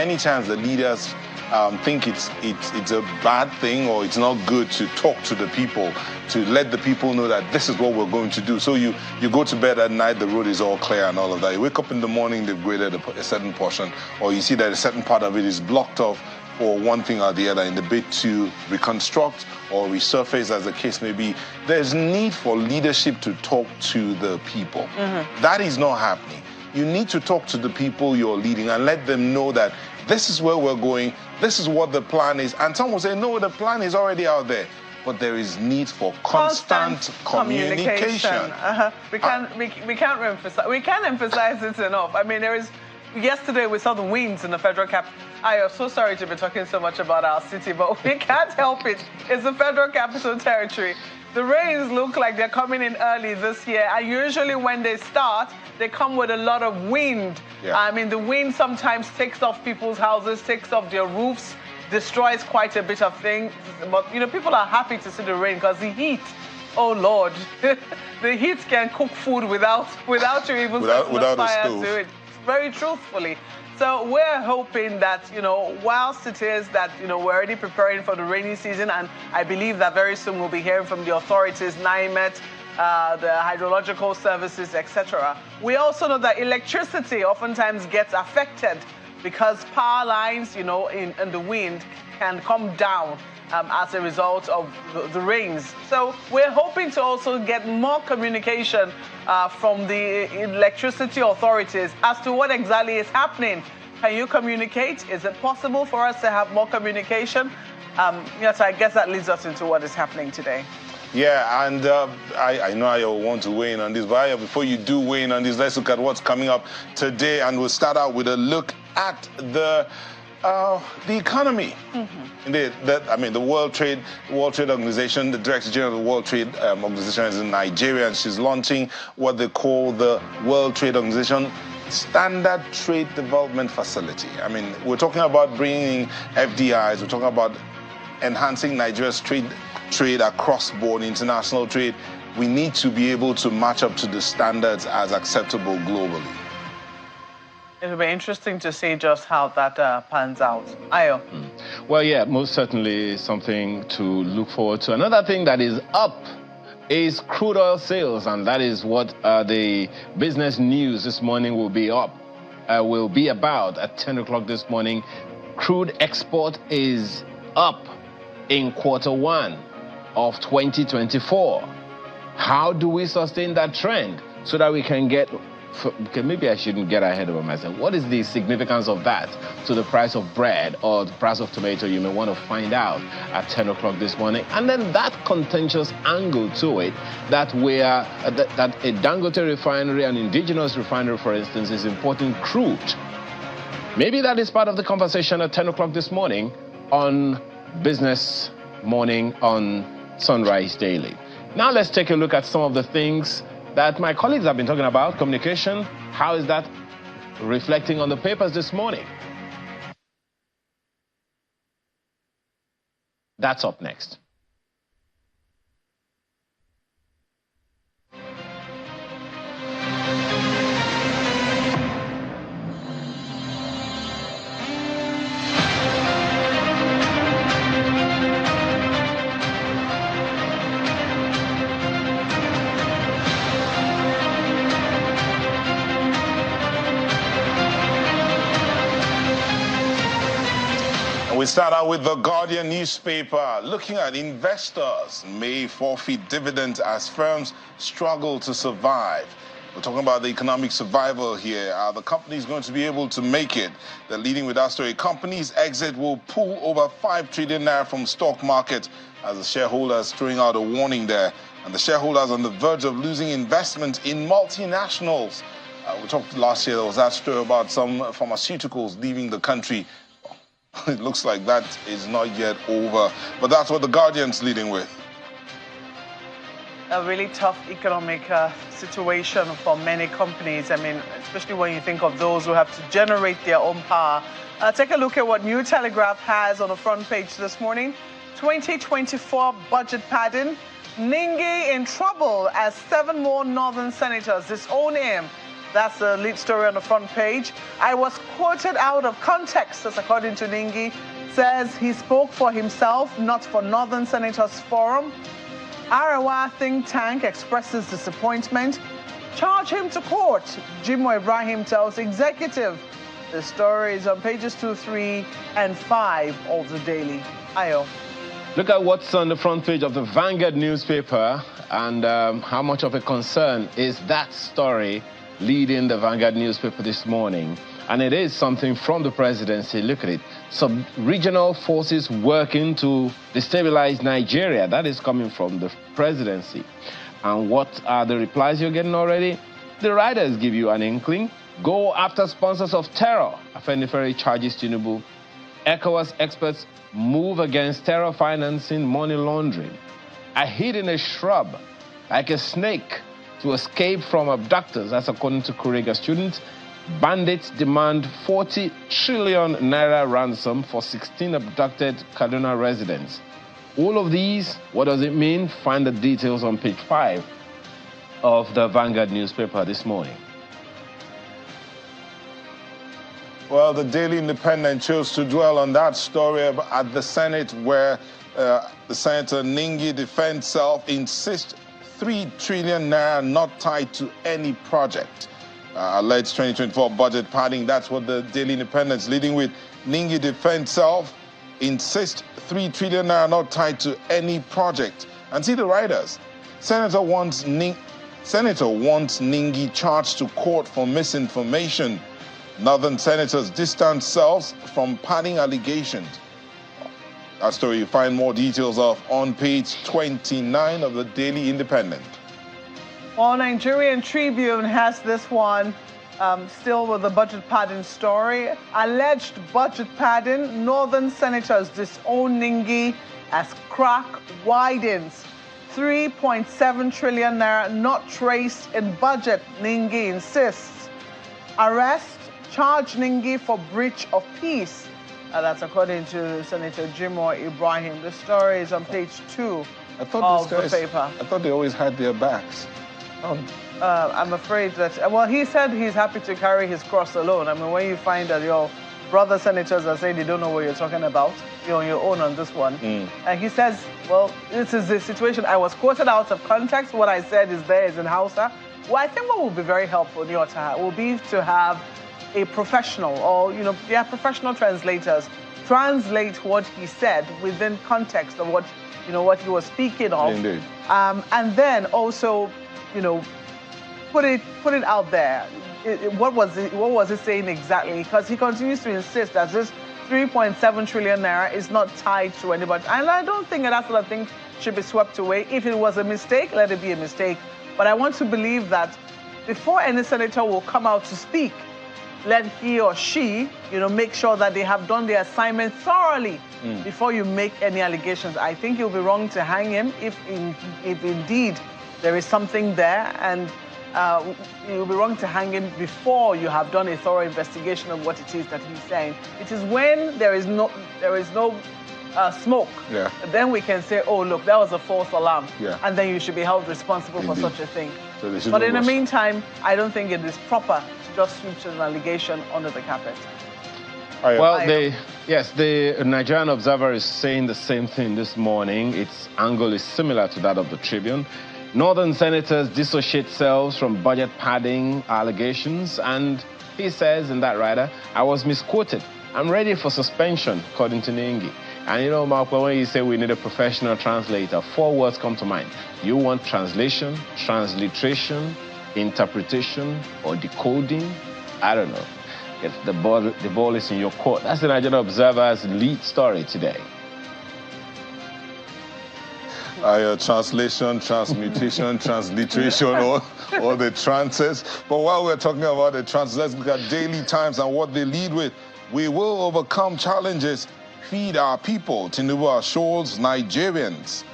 many times the leaders think it's a bad thing or it's not good to talk to the people, to let the people know that this is what we're going to do. So you go to bed at night, the road is all clear and all of that. You wake up in the morning, they've graded a certain portion, or you see that a certain part of it is blocked off for one thing or the other in the bid to reconstruct or resurface, as the case may be. There's need for leadership to talk to the people. Mm-hmm. That is not happening. You need to talk to the people you're leading and let them know that this is where we're going, this is what the plan is. And some will say, no, the plan is already out there. But there is need for constant communication. We can't emphasize it enough. I mean, yesterday we saw the winds in the federal capital. I am so sorry to be talking so much about our city, but we can't help it. It's the federal capital territory. The rains look like they're coming in early this year, and usually when they start, they come with a lot of wind. Yeah. I mean, the wind sometimes takes off people's houses, takes off their roofs, destroys quite a bit of things. But, people are happy to see the rain because the heat, oh, Lord, the heat can cook food without you even setting a fire to it. Very truthfully. So we're hoping that, whilst it is that, we're already preparing for the rainy season, and I believe that very soon we'll be hearing from the authorities, NIMET, the hydrological services, etc. We also know that electricity oftentimes gets affected because power lines, in the wind can come down as a result of the rains. So we're hoping to also get more communication from the electricity authorities as to what exactly is happening. Can you communicate? Is it possible for us to have more communication? So I guess that leads us into what is happening today. Yeah, and I know I want to weigh in on this, but before you do weigh in on this, let's look at what's coming up today, and we'll start out with a look at the economy. Mm-hmm. The World Trade Organization, the Director General of the World Trade Organization is in Nigeria, and she's launching what they call the World Trade Organization Standard Trade Development Facility. I mean, we're talking about bringing FDIs, we're talking about enhancing Nigeria's trade across board, international trade. We need to be able to match up to the standards as acceptable globally. It'll be interesting to see just how that pans out. Ayo. Well, yeah, most certainly something to look forward to. Another thing that is up is crude oil sales, and that is what the business news this morning will be about at 10 o'clock this morning. Crude export is up in Q1 of 2024. How do we sustain that trend so that we can get... Okay, maybe I shouldn't get ahead of myself. What is the significance of that to the price of bread or the price of tomato? You may want to find out at 10 o'clock this morning. And then that contentious angle to it, that a Dangote refinery, an indigenous refinery, for instance, is importing crude. Maybe that is part of the conversation at 10 o'clock this morning on Business Morning on Sunrise Daily. Now let's take a look at some of the things that my colleagues have been talking about. Communication, how is that reflecting on the papers this morning? That's up next. We start out with the Guardian newspaper, looking at investors may forfeit dividends as firms struggle to survive. We're talking about the economic survival here. Are the companies going to be able to make it? They're leading with that story. Companies' exit will pull over 5 trillion naira from stock market, as the shareholders throwing out a warning there. And the shareholders on the verge of losing investment in multinationals. We talked last year, there was that story about some pharmaceuticals leaving the country. It looks like that is not yet over, but that's what the Guardian's leading with. A really tough economic situation for many companies. I mean, especially when you think of those who have to generate their own power. Take a look at what New Telegraph has on the front page this morning. 2024 budget padding. Ningi in trouble as 7 more northern senators disown him That's the lead story on the front page. I was quoted out of context, as according to Ningi, says he spoke for himself, not for Northern Senators Forum. Arewa think tank expresses disappointment. Charge him to court, Jimo Ibrahim tells executive. The story is on pages 2, 3, and 5 of the Daily. Ayo. Look at what's on the front page of the Vanguard newspaper and how much of a concern is that story leading the Vanguard newspaper this morning. And it is something from the presidency. Look at it. Some regional forces working to destabilize Nigeria. That is coming from the presidency. And what are the replies you're getting already? The writers give you an inkling. Go after sponsors of terror. Afenifere charges Tinubu. ECOWAS experts move against terror financing, money laundering. I hid in a shrub like a snake to escape from abductors. That's according to Kurega students. Bandits demand 40 trillion naira ransom for 16 abducted Kaduna residents. All of these, what does it mean? Find the details on page 5 of the Vanguard newspaper this morning. Well, the Daily Independent chose to dwell on that story at the Senate where the Senator Ningi defends self, insists 3 trillion naira not tied to any project. Alleged 2024 budget padding, that's what the Daily Independent is leading with. Ningi defends self, insists 3 trillion naira not tied to any project. And see the writers. Senator wants Ningi charged to court for misinformation. Northern senators distance themselves from padding allegations. That story you find more details of on page 29 of the Daily Independent. Well, Nigerian Tribune has this one, still with the budget padding story. Alleged budget padding, Northern senators disown Ningi as crack widens. 3.7 trillion naira not traced in budget, Ningi insists. Arrest, charge Ningi for breach of peace. That's according to Senator Jimo Ibrahim. The story is on page 2 of the paper. I thought they always had their backs. I'm afraid that, well, he said he's happy to carry his cross alone. I mean, when you find that your brother senators are saying they don't know what you're talking about, you're on your own on this one. And he says, well, this is the situation. I was quoted out of context. What I said is in Hausa. Well, I think what would be very helpful, Nyota, will be to have a professional or, professional translators translate what he said within context of what, what he was speaking of. Indeed. And then also, put it out there. What was it saying exactly? Because he continues to insist that this 3.7 trillion naira is not tied to anybody. And I don't think that sort of thing should be swept away. If it was a mistake, let it be a mistake. But I want to believe that before any senator will come out to speak, let he or she, make sure that they have done their assignment thoroughly before you make any allegations. I think it would be wrong to hang him if indeed there is something there, and it would be wrong to hang him before you have done a thorough investigation of what it is that he's saying. It is when there is no smoke, then we can say, oh, look, that was a false alarm, and then you should be held responsible for such a thing. So but in the meantime, I don't think it is proper to just sweep an allegation under the carpet. Well, the Nigerian Observer is saying the same thing this morning. Its angle is similar to that of the Tribune. Northern senators dissociate themselves from budget padding allegations, and he says in that writer, I was misquoted. I'm ready for suspension, according to Ningi. And Mark, when you say we need a professional translator, 4 words come to mind. You want translation, transliteration, interpretation, or decoding? I don't know. The ball is in your court. That's the Nigerian Observer's lead story today. Translation, transmutation, transliteration, or the trances. But while we're talking about the trances, let's look at Daily Times and what they lead with. We will overcome challenges, feed our people. Tinubu assures Nigerians.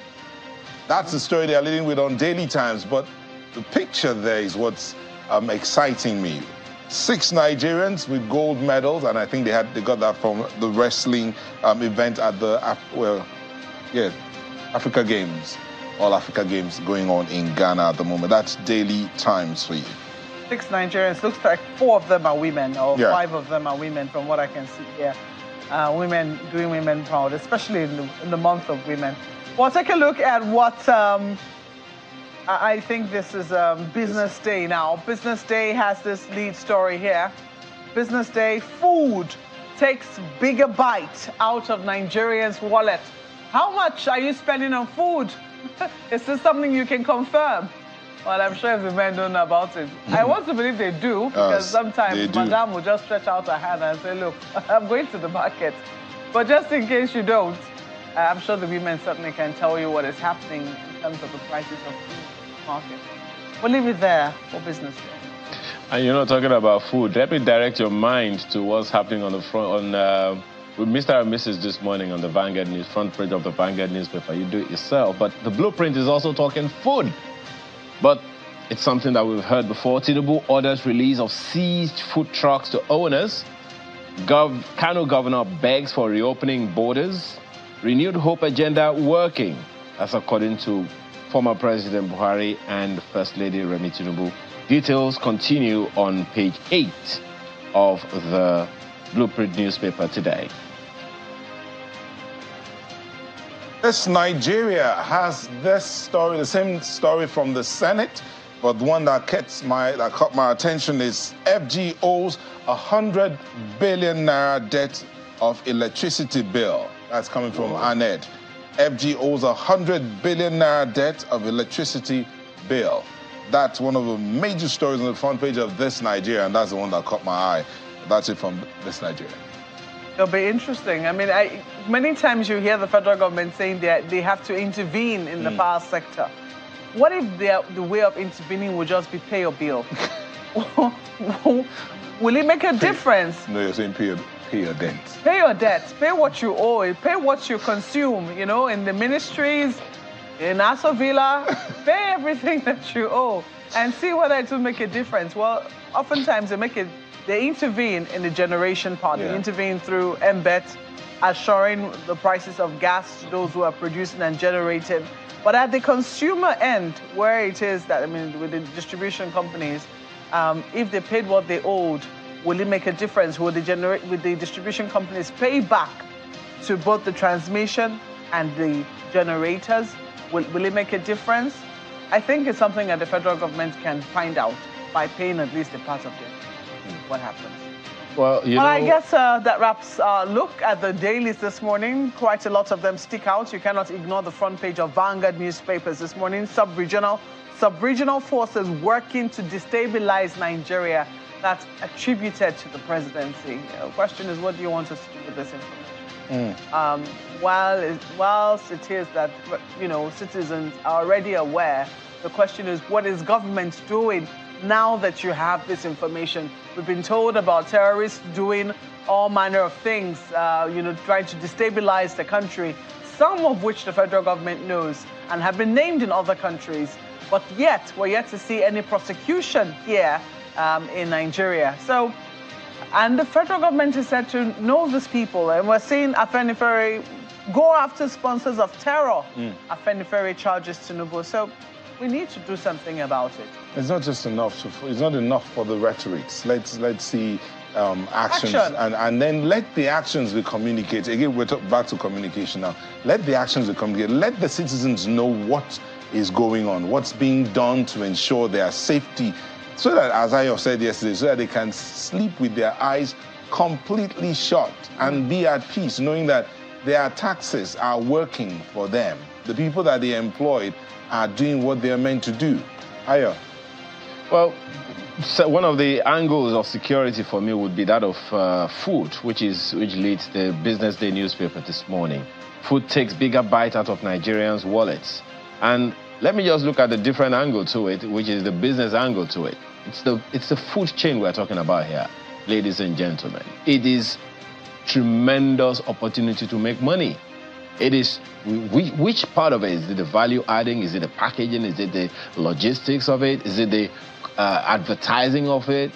That's the story they're leading with on Daily Times. But the picture there is what's exciting me. 6 Nigerians with gold medals, and I think they got that from the wrestling event at the Africa Games, all Africa Games going on in Ghana at the moment. That's Daily Times for you. 6 Nigerians. Looks like 4 of them are women, or Yeah. 5 of them are women, from what I can see here. Women doing women proud, especially in the month of women. Well, take a look at what I think this is Business Day now. Business Day has this lead story here. Business Day, food takes bigger bite out of Nigerians' wallet. How much are you spending on food? Is this something you can confirm? Well, I'm sure if the men don't know about it. I want to believe they do, because sometimes Madame will just stretch out her hand and say, look, I'm going to the market. But just in case you don't, I'm sure the women certainly can tell you what is happening in terms of the prices of food in the market. We'll leave it there for Business Day. And you're not talking about food. Let me direct your mind to what's happening on the front, with Mr. and Mrs. this morning on the Vanguard News, front page of the Vanguard newspaper. You do it yourself. But the blueprint is also talking food. But it's something that we've heard before. Tinubu orders release of seized food trucks to owners. Kano governor begs for reopening borders. Renewed hope agenda working. That's according to former President Buhari and First Lady Rotimi Tinubu. Details continue on page 8 of the Blueprint newspaper today. This Nigeria has this story, the same story from the Senate, but the one that caught my attention is FG owes 100 billion naira debt of electricity bill. That's coming from ANED. FG owes 100 billion naira debt of electricity bill. That's one of the major stories on the front page of This Nigeria, and that's the one that caught my eye. That's it from This Nigeria. It'll be interesting. I mean, many times you hear the federal government saying that they have to intervene in the power sector. What if the way of intervening would just be pay your bill? Will it make a difference? No, you're saying pay your debt. Pay your debt. Pay what you owe. Pay what you consume, you know, in the ministries, in Aso Villa. Pay everything that you owe and see whether it will make a difference. Well, oftentimes they intervene in the generation part. They intervene through MBET, assuring the prices of gas to those who are producing and generating. But at the consumer end, where it is that, I mean, with the distribution companies, if they paid what they owed, will it make a difference? Will the distribution companies pay back to both the transmission and the generators? Will it make a difference? I think it's something that the federal government can find out by paying at least a part of it. What happens? Well, I guess that wraps our look at the dailies this morning. Quite a lot of them stick out. You cannot ignore the front page of Vanguard newspapers this morning. Sub-regional forces working to destabilize Nigeria. That's attributed to the presidency. The question is, what do you want us to do with this information? Whilst it is that, you know, citizens are already aware, the question is, what is government doing now that you have this information? We've been told about terrorists doing all manner of things, you know, trying to destabilize the country, some of which the federal government knows and have been named in other countries. But yet, we're yet to see any prosecution here in Nigeria. So, and the federal government is said to know these people, and we're seeing Afenifere go after sponsors of terror. Afenifere charges Tinubu. So, we need to do something about it. It's not just enough. It's not enough for the rhetorics. Let's see actions, and then let the actions be communicated. Again, we're back to communication now. Let the actions be communicated. Let the citizens know what is going on, what's being done to ensure their safety, so that, as I said yesterday, so that they can sleep with their eyes completely shut and be at peace, knowing that their taxes are working for them. The people that they employed are doing what they are meant to do. Ayo. Well, so one of the angles of security for me would be that of food, which leads the Business Day newspaper this morning. Food takes bigger bite out of Nigerians' wallets. And let me just look at the different angle to it, which is the business angle to it. It's the food chain we're talking about here, ladies and gentlemen. It is tremendous opportunity to make money. It is, which part of it? Is it the value adding? Is it the packaging? Is it the logistics of it? Is it the advertising of it?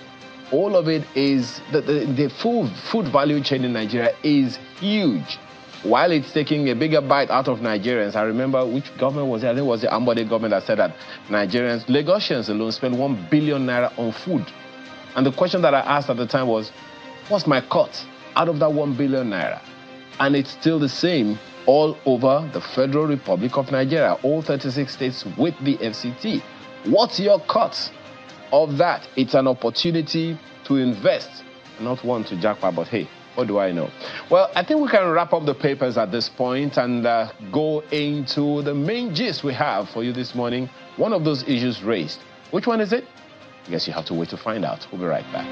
All of it is, the food value chain in Nigeria is huge. while it's taking a bigger bite out of Nigerians. I remember which government was it? I think it was the Ambode government that said that Nigerians, Lagosians alone, spend 1 billion naira on food. And the question that I asked at the time was, what's my cut out of that 1 billion naira? And it's still the same all over the Federal Republic of Nigeria, all 36 states with the FCT. What's your cut of that? It's an opportunity to invest, not one to jackpot, but hey, what do I know? Well, I think we can wrap up the papers at this point and go into the main gist we have for you this morning. One of those issues raised. Which one is it? I guess you have to wait to find out. We'll be right back.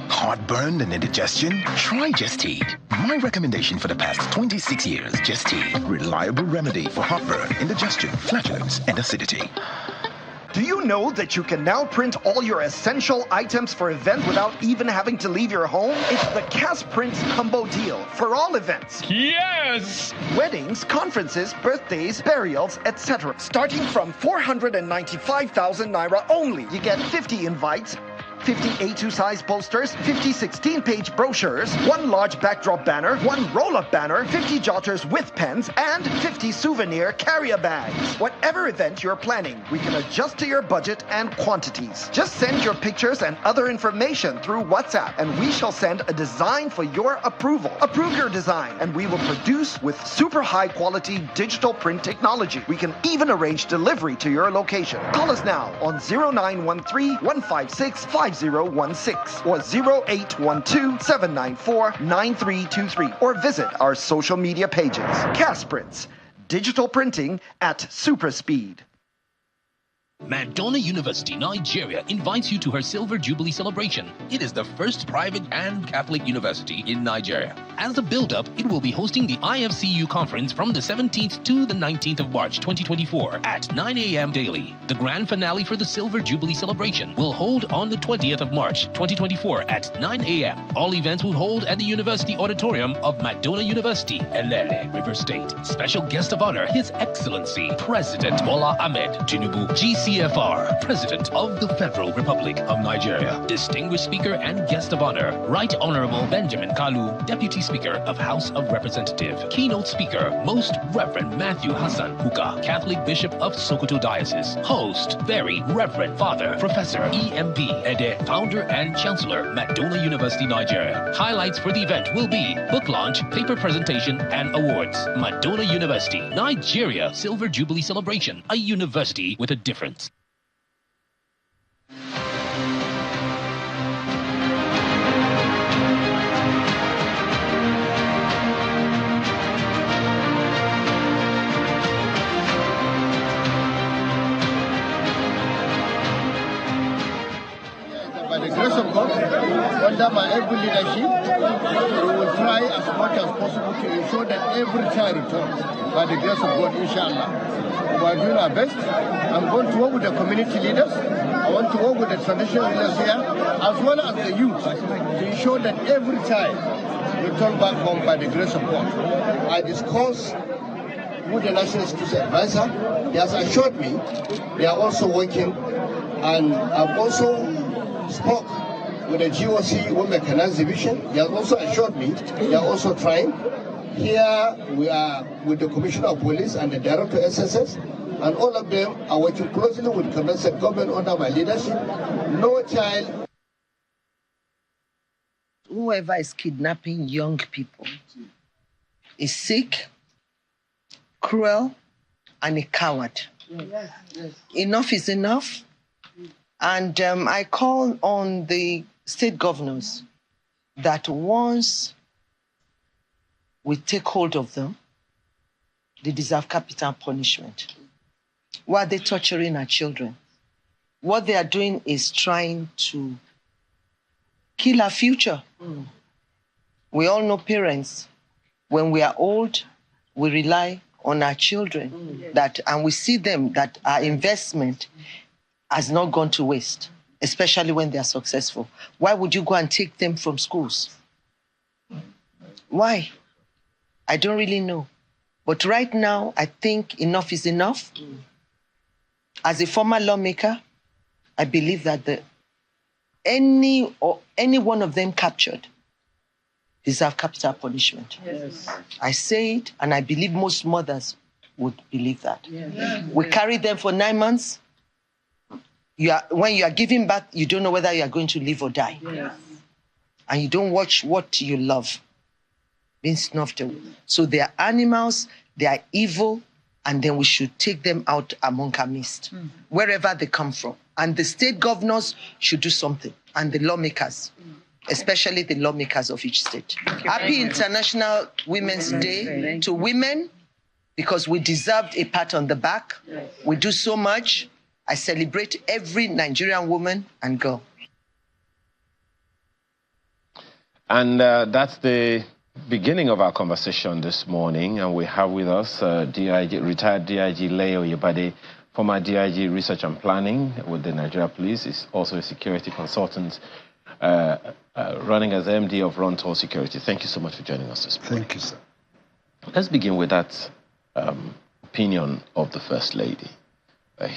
Heartburn and indigestion? Try Just Eat. My recommendation for the past 26 years, Just Eat. Reliable remedy for heartburn, indigestion, flatulence, and acidity. Do you know that you can now print all your essential items for events without even having to leave your home? It's the Cast Print Combo Deal for all events. Yes! Weddings, conferences, birthdays, burials, etc. Starting from 495,000 naira only. You get 50 invites, 50 A2 size posters, 50 16-page brochures, 1 large backdrop banner, 1 roll-up banner, 50 jotters with pens, and 50 souvenir carrier bags. Whatever event you're planning, we can adjust to your budget and quantities. Just send your pictures and other information through WhatsApp, and we shall send a design for your approval. Approve your design, and we will produce with super high-quality digital print technology. We can even arrange delivery to your location. Call us now on 0913-156-5016 or 0812-794-9323 or visit our social media pages. Cast Prints, digital printing at super speed. Madonna University, Nigeria invites you to her Silver Jubilee celebration. It is the first private and Catholic university in Nigeria. As a build-up, it will be hosting the IFCU conference from the 17th to the 19th of March 2024 at 9 a.m. daily. The grand finale for the Silver Jubilee celebration will hold on the 20th of March 2024 at 9 a.m. All events will hold at the University Auditorium of Madonna University, Elele, River State. Special guest of honor, His Excellency President Bola Ahmed Tinubu, GCFR, President of the Federal Republic of Nigeria. Distinguished speaker and guest of honor, Right Honorable Benjamin Kalu, Deputy Speaker of House of Representatives. Keynote speaker, Most Reverend Matthew Hassan Kuka, Catholic Bishop of Sokoto Diocese. Host, Very Reverend Father Professor E.M.B. Ede, Founder and Chancellor, Madonna University, Nigeria. Highlights for the event will be book launch, paper presentation, and awards. Madonna University, Nigeria Silver Jubilee Celebration, a university with a difference. By the grace of God, under my able leadership, we will try as much as possible to ensure that every child returns. By the grace of God, inshallah. We are doing our best. I'm going to work with the community leaders. I want to work with the traditional leaders here, as well as the youth, to ensure that every child returns back home by the grace of God. I discussed with the National Security Advisor. He has assured me they are also working, and I've also spoke with the GOC Women Mechanized Division. They have also assured me they are also trying. Here we are with the Commissioner of Police and the Director of SSS, and all of them are working closely with Commercial Government under my leadership. No child. Whoever is kidnapping young people is sick, cruel, and a coward. Yes. Enough is enough. And I call on the state governors that once we take hold of them, they deserve capital punishment. Why are they torturing our children? What they are doing is trying to kill our future. We all know parents, when we are old, we rely on our children, and we see them that our investment has not gone to waste. especially when they are successful. Why would you go and take them from schools? Why? I don't really know. But right now, I think enough is enough. As a former lawmaker, I believe that any one of them captured deserve capital punishment. Yes. I say it, and I believe most mothers would believe that. Yes. We carry them for 9 months. When you are giving birth, you don't know whether you are going to live or die. Yes. And you don't watch what you love being snuffed away. So they are animals, they are evil, and then we should take them out among our midst, wherever they come from. And the state governors should do something, and the lawmakers, especially the lawmakers of each state. Happy International Women's Day to women, because we deserved a pat on the back. We do so much. I celebrate every Nigerian woman and girl. And that's the beginning of our conversation this morning, and we have with us retired DIG Leo Yebade, former DIG Research and Planning with the Nigeria Police. He's also a security consultant running as MD of Rontal Security. Thank you so much for joining us this morning. Thank you, sir. Let's begin with that opinion of the First Lady.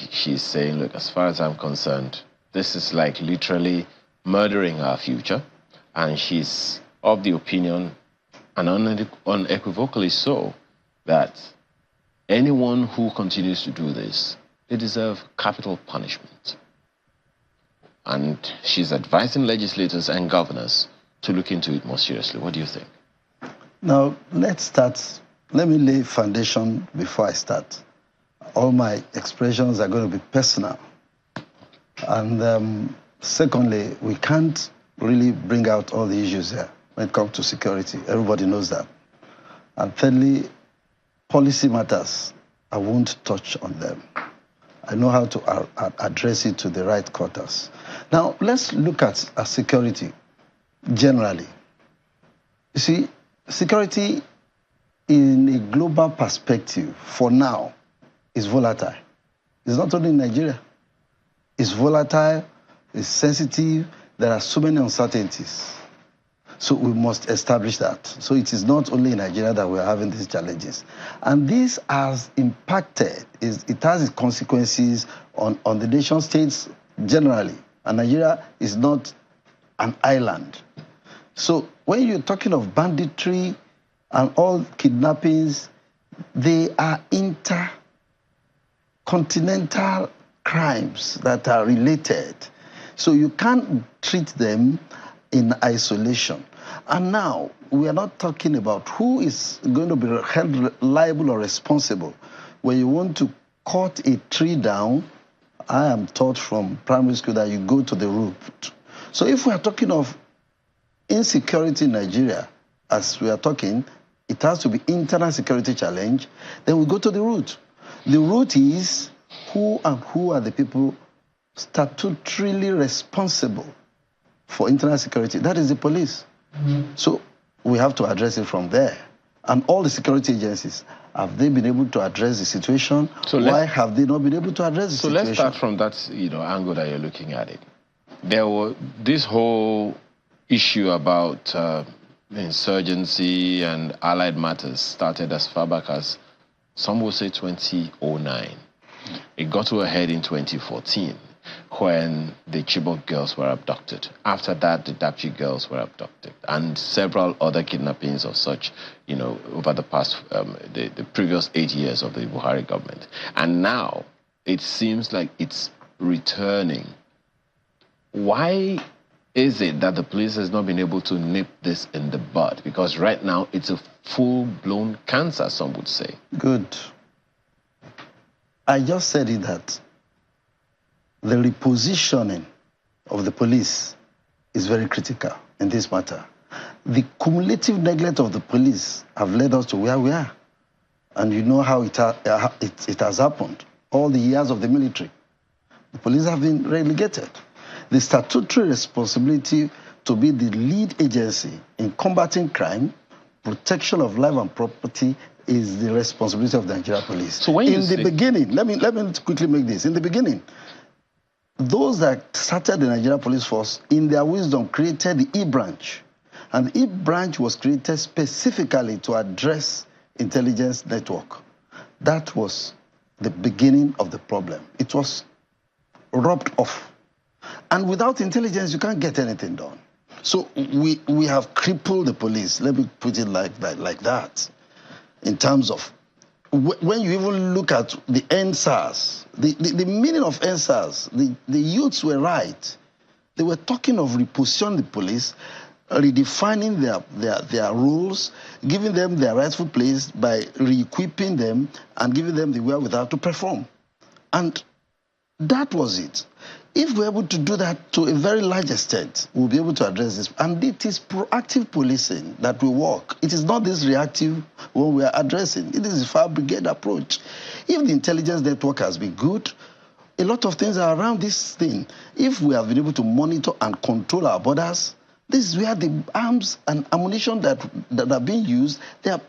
She's saying, look, as far as I'm concerned, this is like literally murdering our future, and she's of the opinion, and unequivocally so, that anyone who continues to do this, they deserve capital punishment. And she's advising legislators and governors to look into it more seriously. What do you think? Now, let's start. Let me lay foundation before I start. All my expressions are going to be personal. And secondly, we can't really bring out all the issues here when it comes to security. Everybody knows that. And thirdly, policy matters. I won't touch on them. I know how to address it to the right quarters. Now, let's look at security generally. You see, security in a global perspective, for now, is volatile. It's not only in Nigeria. It's volatile, it's sensitive, there are so many uncertainties. So we must establish that. So it is not only in Nigeria that we're having these challenges. And this has impacted, it has its consequences on the nation states generally. And Nigeria is not an island. So when you're talking of banditry and all kidnappings, they are intercontinental crimes that are related. So you can't treat them in isolation. And now, we are not talking about who is going to be held liable or responsible. When you want to cut a tree down, I am taught from primary school that you go to the root. So if we are talking of insecurity in Nigeria, as we are talking, it has to be internal security challenge, then we go to the root. The root is who are the people statutorily responsible for internal security. That is the police. So we have to address it from there. And all the security agencies, have they been able to address the situation? So why have they not been able to address the situation? So let's start from that angle that you're looking at it. There was this whole issue about insurgency and allied matters started as far back as, some will say 2009. It got to a head in 2014 when the Chibok girls were abducted. After that, the Dapchi girls were abducted, and several other kidnappings of such, over the past, the previous 8 years of the Buhari government. And now, it seems like it's returning. Why is it that the police has not been able to nip this in the bud? Because right now, it's a full-blown cancer, some would say. Good. I just said it that the repositioning of the police is very critical in this matter. The cumulative neglect of the police have led us to where we are. And you know how it has happened. All the years of the military, the police have been relegated. The statutory responsibility to be the lead agency in combating crime, protection of life and property is the responsibility of the Nigeria police. So when in the beginning, let me quickly make this. In the beginning, those that started the Nigeria Police Force, in their wisdom, created the E-branch. And the E-branch was created specifically to address intelligence network. That was the beginning of the problem. It was rubbed off. And without intelligence, you can't get anything done. So we have crippled the police. Let me put it like that. In terms of, when you even look at the NSAS, the meaning of NSAS, the youths were right. They were talking of repositioning the police, redefining their roles, giving them their rightful place by re-equipping them and giving them the wherewithal to perform. And that was it. If we're able to do that to a very large extent, we'll be able to address this. And it is proactive policing that will work. It is not this reactive one we are addressing. It is a fire brigade approach. If the intelligence network has been good, a lot of things are around this thing. If we have been able to monitor and control our borders, this is where the arms and ammunition that are being used, they are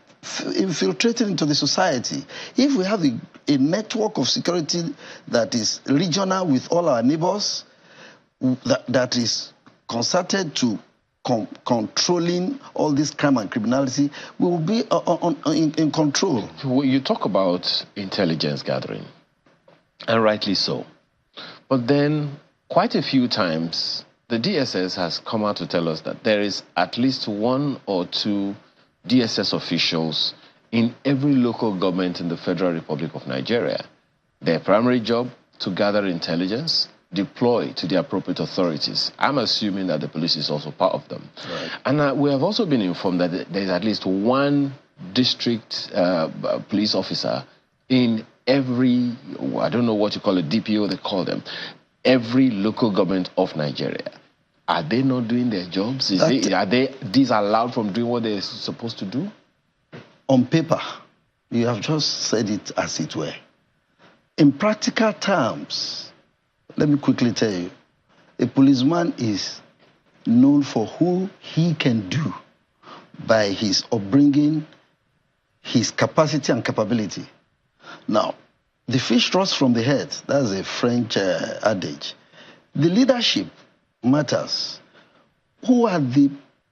infiltrating into the society. If we have a network of security that is regional with all our neighbors, that is concerted to controlling all this crime and criminality, we will be in control. You talk about intelligence gathering, and rightly so. But then, quite a few times, the DSS has come out to tell us that there is at least 1 or 2 DSS officials in every local government in the Federal Republic of Nigeria. Their primary job, to gather intelligence, deploy to the appropriate authorities. I'm assuming that the police is also part of them. Right. And we have also been informed that there's at least 1 district police officer in every, I don't know what you call it, DPO they call them, every local government of Nigeria. Are they not doing their jobs? Are they disallowed from doing what they're supposed to do? On paper, you have just said it as it were. In practical terms, let me quickly tell you, a policeman is known for who he can do by his upbringing, his capacity and capability. Now, the fish rots from the head. That's a French adage. The leadership matters. Who are the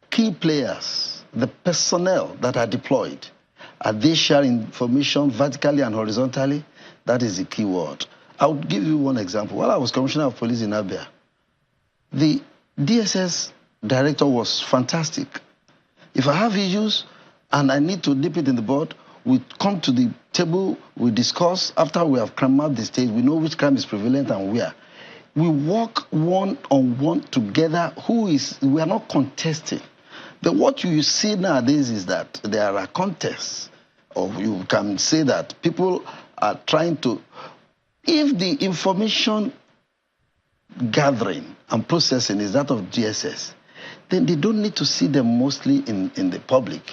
key players, the personnel that are deployed? Are they sharing information vertically and horizontally? That is the key word. I would give you one example. While I was Commissioner of Police in Abia, the DSS director was fantastic. If I have issues and I need to nip it in the bud, we come to the table, we discuss. After we have mapped the state, we know which crime is prevalent and where. We work one-on-one together. We are not contesting. But what you see nowadays is that there are contests, or you can say that people are trying to, if the information gathering and processing is that of DSS, then they don't need to see them mostly in the public.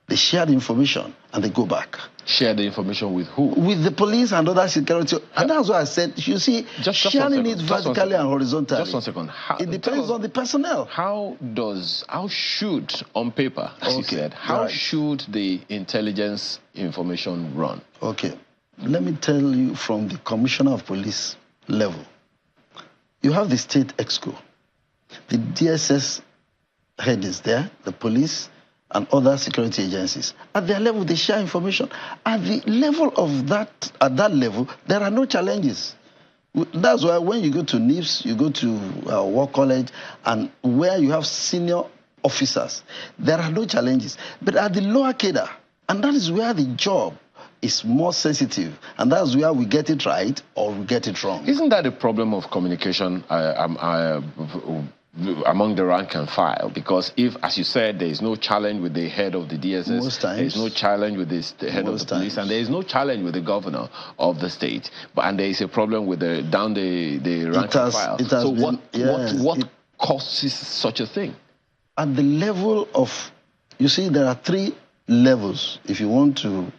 They share the information and they go back. Share the information with who? With the police and other security. And that's why I said, you see, sharing it vertically and horizontally. Just 1 second. It depends on the personnel. How should, on paper, as you said, how should the intelligence information run? Okay. Let me tell you from the Commissioner of Police level. You have the state exco. The DSS head is there, the police, and other security agencies. At their level, they share information. At the level of that, at that level, there are no challenges. That's why when you go to NIPS, you go to War College, and where you have senior officers, there are no challenges. But at the lower cadre, and that is where the job is more sensitive, and that's where we get it right or we get it wrong. Isn't that a problem of communication among the rank and file? Because if, as you said, there is no challenge with the head of the DSS, there is no challenge with the head of the police, and there is no challenge with the governor of the state, and there is a problem with down the rank and file. So what causes such a thing? At the level of, you see, there are 3 levels, if you want to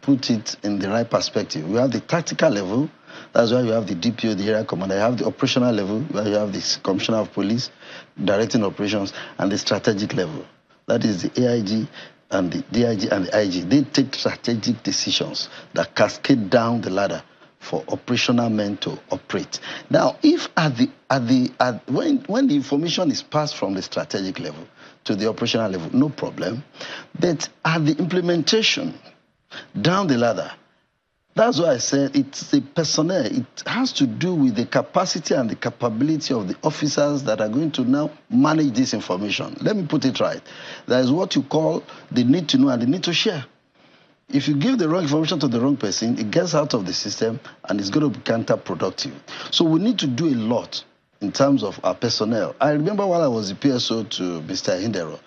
put it in the right perspective. You have the tactical level. That's why you have the DPO, the area commander. You have the operational level, where you have the Commissioner of Police directing operations, and the strategic level. That is the AIG and the DIG and the IG. They take strategic decisions that cascade down the ladder for operational men to operate. Now, if when the information is passed from the strategic level to the operational level, no problem. But at the implementation, down the ladder, that's why I said it's the personnel. It has to do with the capacity and the capability of the officers that are going to now manage this information. Let me put it right. There is what you call the need to know and the need to share. If you give the wrong information to the wrong person, it gets out of the system and it's going to be counterproductive. So we need to do a lot in terms of our personnel. I remember while I was the PSO to Mr. Hindero,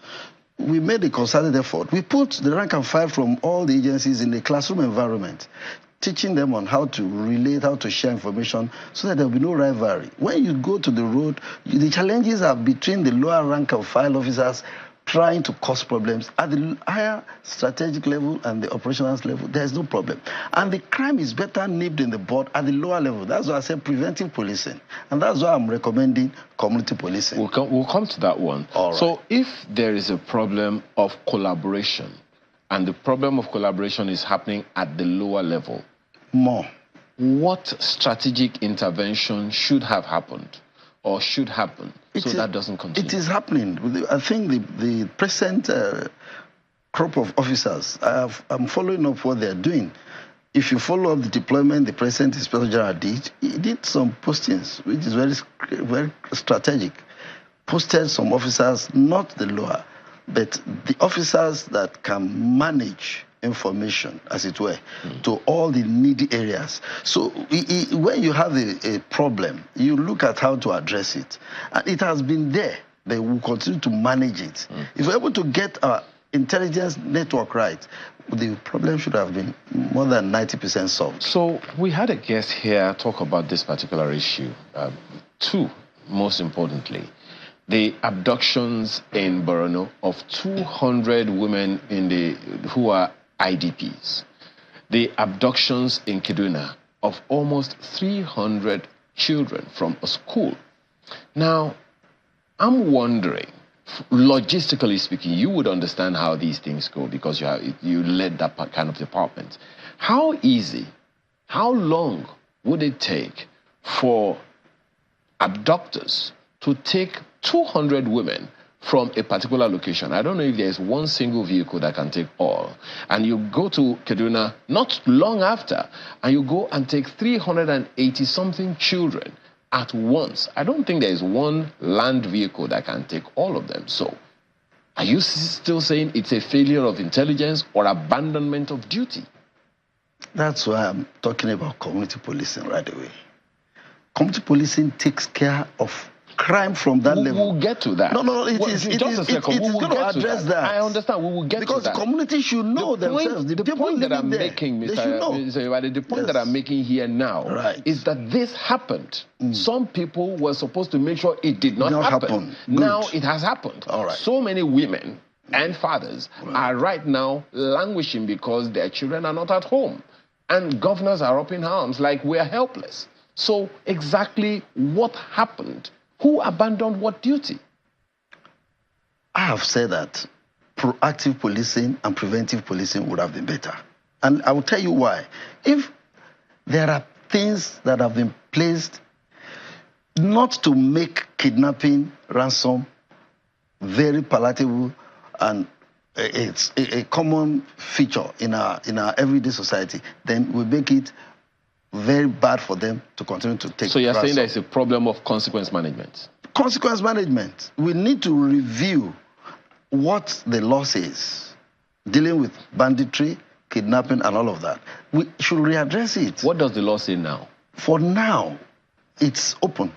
we made a concerted effort. We put the rank and file from all the agencies in a classroom environment, teaching them on how to relate, how to share information so that there will be no rivalry. When you go to the road, the challenges are between the lower rank and file officers trying to cause problems. At the higher strategic level and the operational level, there's no problem. And the crime is better nipped in the bud at the lower level. That's why I said preventive policing. And that's why I'm recommending community policing. We'll come to that one. All right. So if there is a problem of collaboration, and the problem of collaboration is happening at the lower level, more, what strategic intervention should have happened or should happen so that doesn't continue? It is happening. I think the present crop of officers, I'm following up what they're doing. If you follow up the deployment the President Inspector General did, he did some postings, which is very, very strategic. Posted some officers, not the lower, but the officers that can manage information, as it were, to all the needy areas. So when you have a problem, you look at how to address it. And it has been there. They will continue to manage it. If we're able to get our intelligence network right, the problem should have been more than 90% solved. So we had a guest here talk about this particular issue. Two, most importantly, the abductions in Borno of 200 women who are IDPs. The abductions in Kaduna of almost 300 children from a school. Now, I'm wondering, logistically speaking, you would understand how these things go because you led that kind of department. How easy, how long would it take for abductors to take 200 women from a particular location? I don't know if there's one single vehicle that can take all. And you go to Kaduna not long after, and you go and take 380-something children at once. I don't think there is one land vehicle that can take all of them. So are you still saying it's a failure of intelligence or abandonment of duty? That's why I'm talking about community policing right away. Community policing takes care of crime from that level. We'll get to that. No, it is going to address that. I understand. We will get to that. Because the community should know themselves. The point that I'm making, the point that I'm making here now is that this happened. Some people were supposed to make sure it did not happen. Now it has happened. All right. So many women and fathers are right now languishing because their children are not at home. And governors are up in arms like we're helpless. So exactly what happened? Who abandoned what duty? I have said that proactive policing and preventive policing would have been better. And I will tell you why. If there are things that have been placed not to make kidnapping, ransom very palatable, and it's a common feature in our everyday society, then we make it very bad for them to continue to take. So you're ransom. saying there's a problem of consequence management? Consequence management. We need to review what the law says, dealing with banditry, kidnapping, and all of that. We should readdress it. What does the law say now? For now, it's open.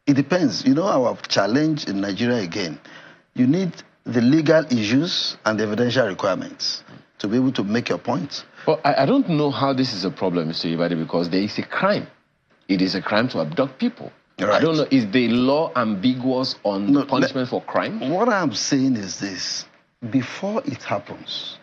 It depends. You know, our challenge in Nigeria again, you need the legal issues and the evidential requirements to be able to make your point. Well, I don't know how this is a problem, Mr. Ibadi, because there is a crime. It is a crime to abduct people. Right. I don't know, is the law ambiguous on the punishment for crime? What I'm saying is this. Before it happens,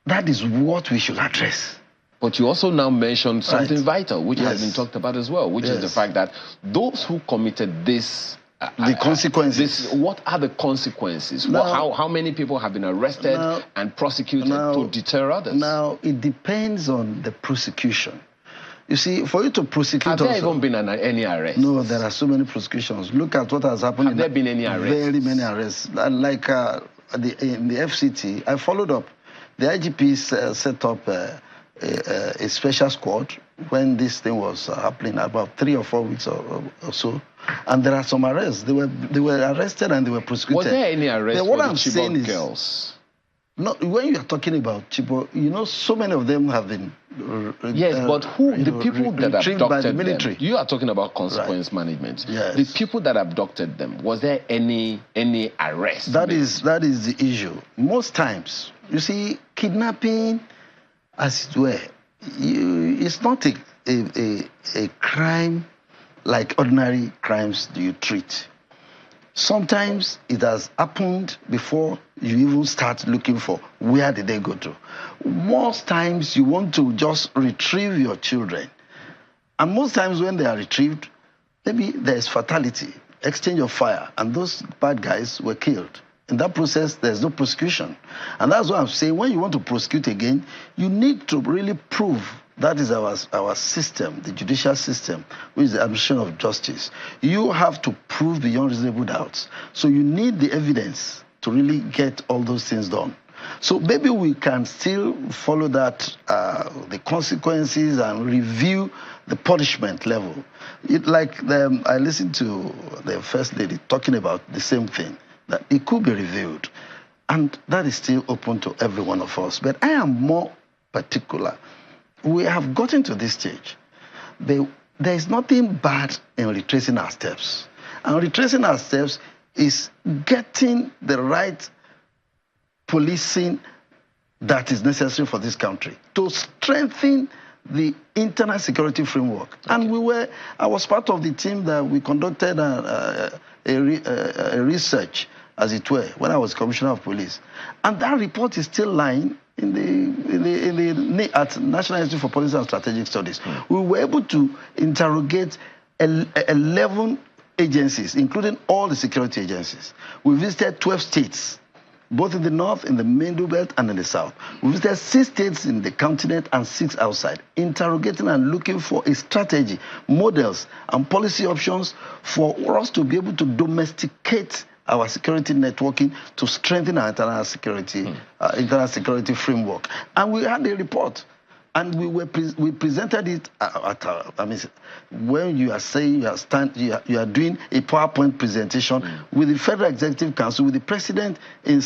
that is what we should address. But you also now mentioned something vital, which has been talked about as well, which is the fact that those who committed this... the consequences. What are the consequences? Now, how many people have been arrested and prosecuted to deter others? Now, it depends on the prosecution. You see, for you to prosecute... Have there even been any arrests? No, there are so many prosecutions. Look at what has happened. Have there been any arrests? Very many arrests. Like in the FCT, I followed up. The IGP set up a special squad when this thing was happening, about 3 or 4 weeks or so. And there are some arrests. They were arrested and they were prosecuted. Was there any arrests for the Chibok girls? No, when you are talking about Chibok, you know, so many of them have been... yes, but who, the people that abducted by the military. them, you are talking about consequence management. Yes. The people that abducted them, was there any arrest? That is the issue. Most times, you see, kidnapping, as it were, it's not a crime like ordinary crimes do you treat. Sometimes it has happened before you even start looking for where did they go to. Most times you want to just retrieve your children. And most times when they are retrieved, maybe there's fatality, exchange of fire, and those bad guys were killed. In that process, there's no prosecution. And that's what I'm saying. When you want to prosecute again, you need to really prove. That is our system, the judicial system, which is the administration of justice. You have to prove beyond reasonable doubts. So you need the evidence to really get all those things done. So maybe we can still follow that, the consequences, and review the punishment level. I listened to the First Lady talking about the same thing, that it could be reviewed. And that is still open to every one of us. But I am more particular. We have gotten to this stage. There is nothing bad in retracing our steps. And retracing our steps is getting the right policing that is necessary for this country to strengthen the internal security framework. Okay. And I was part of the team that we conducted a research, as it were, when I was Commissioner of Police. And that report is still lying at National Institute for Policy and Strategic Studies. We were able to interrogate 11 agencies, including all the security agencies. We visited 12 states, both in the north, in the Middle Belt, and in the south. We visited 6 states in the continent and 6 outside, interrogating and looking for a strategy, models, and policy options for us to be able to domesticate our security networking to strengthen our internal security framework. And we had a report, and we presented it when you are saying you are doing a PowerPoint presentation with the Federal Executive Council, with the President in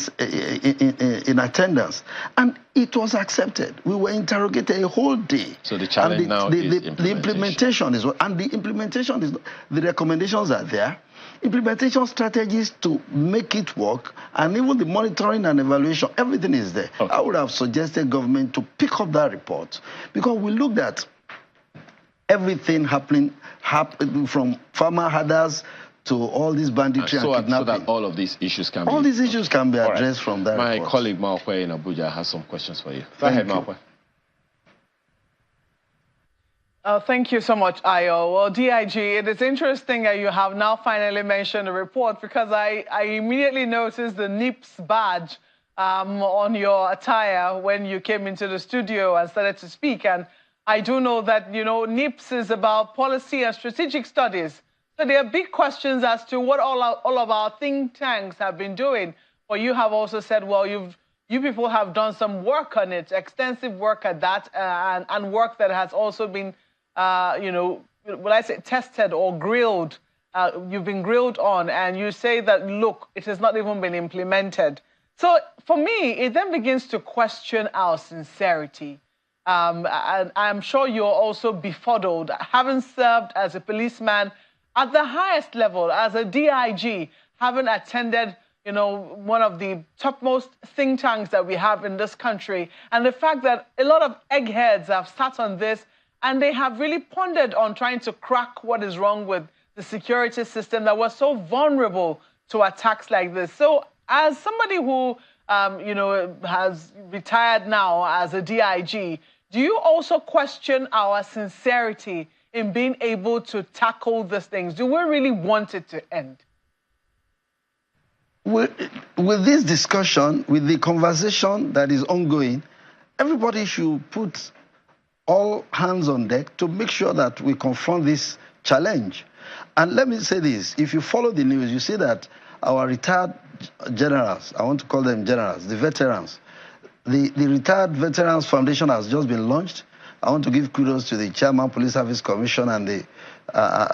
attendance, and it was accepted. We were interrogated a whole day. So the challenge now is the implementation is, and the implementation is, the recommendations are there. Implementation strategies to make it work, and even the monitoring and evaluation, everything is there. Okay. I would have suggested government to pick up that report, because we looked at everything happening from farmer herders to all these banditry and kidnapping. So that all of these issues can be addressed from that My report. colleague Maokwe in Abuja has some questions for you. Go ahead, Maokwe. Thank you so much, Ayo. Well, DIG, it is interesting that you have now finally mentioned the report, because I immediately noticed the NIPS badge on your attire when you came into the studio and started to speak. And I do know that, you know, NIPS is about policy and strategic studies. So there are big questions as to what all of our think tanks have been doing. But you have also said, well, you people have done some work on it, extensive work at that, and work that has also been you know, will I say tested or grilled? You've been grilled on, and you say that, look, it has not even been implemented. So for me, it then begins to question our sincerity. And I'm sure you're also befuddled, having served as a policeman at the highest level, as a DIG, having attended, you know, one of the topmost think tanks that we have in this country, and the fact that a lot of eggheads have sat on this, and they have really pondered on trying to crack what is wrong with the security system that was so vulnerable to attacks like this. So as somebody who, you know, has retired now as a DIG, do you also question our sincerity in being able to tackle these things? Do we really want it to end? With this discussion, with the conversation that is ongoing, everybody should put all hands on deck to make sure that we confront this challenge. And let me say this, if you follow the news, you see that our retired generals, I want to call them generals, the veterans, the Retired Veterans Foundation has just been launched. I want to give kudos to the Chairman Police Service Commission and the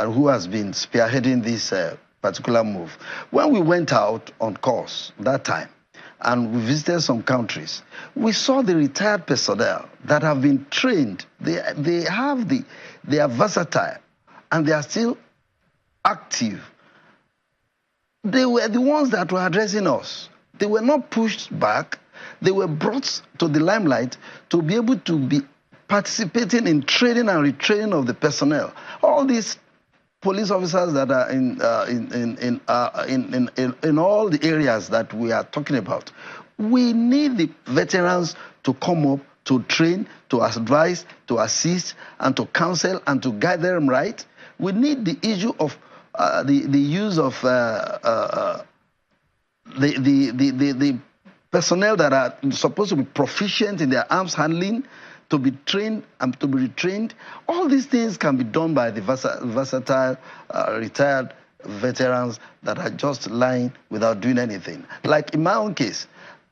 who has been spearheading this particular move. When we went out on course that time and we visited some countries, we saw the retired personnel that have been trained. They are versatile and they are still active. They were the ones that were addressing us. They were not pushed back. They were brought to the limelight to be able to be participating in training and retraining of the personnel. All these police officers that are in all the areas that we are talking about, we need the veterans to come up, to train, to advise, to assist, and to counsel and to guide them right. We need the issue of the use of the personnel that are supposed to be proficient in their arms handling, to be trained and to be retrained. All these things can be done by the versatile, retired veterans that are just lying without doing anything. Like in my own case,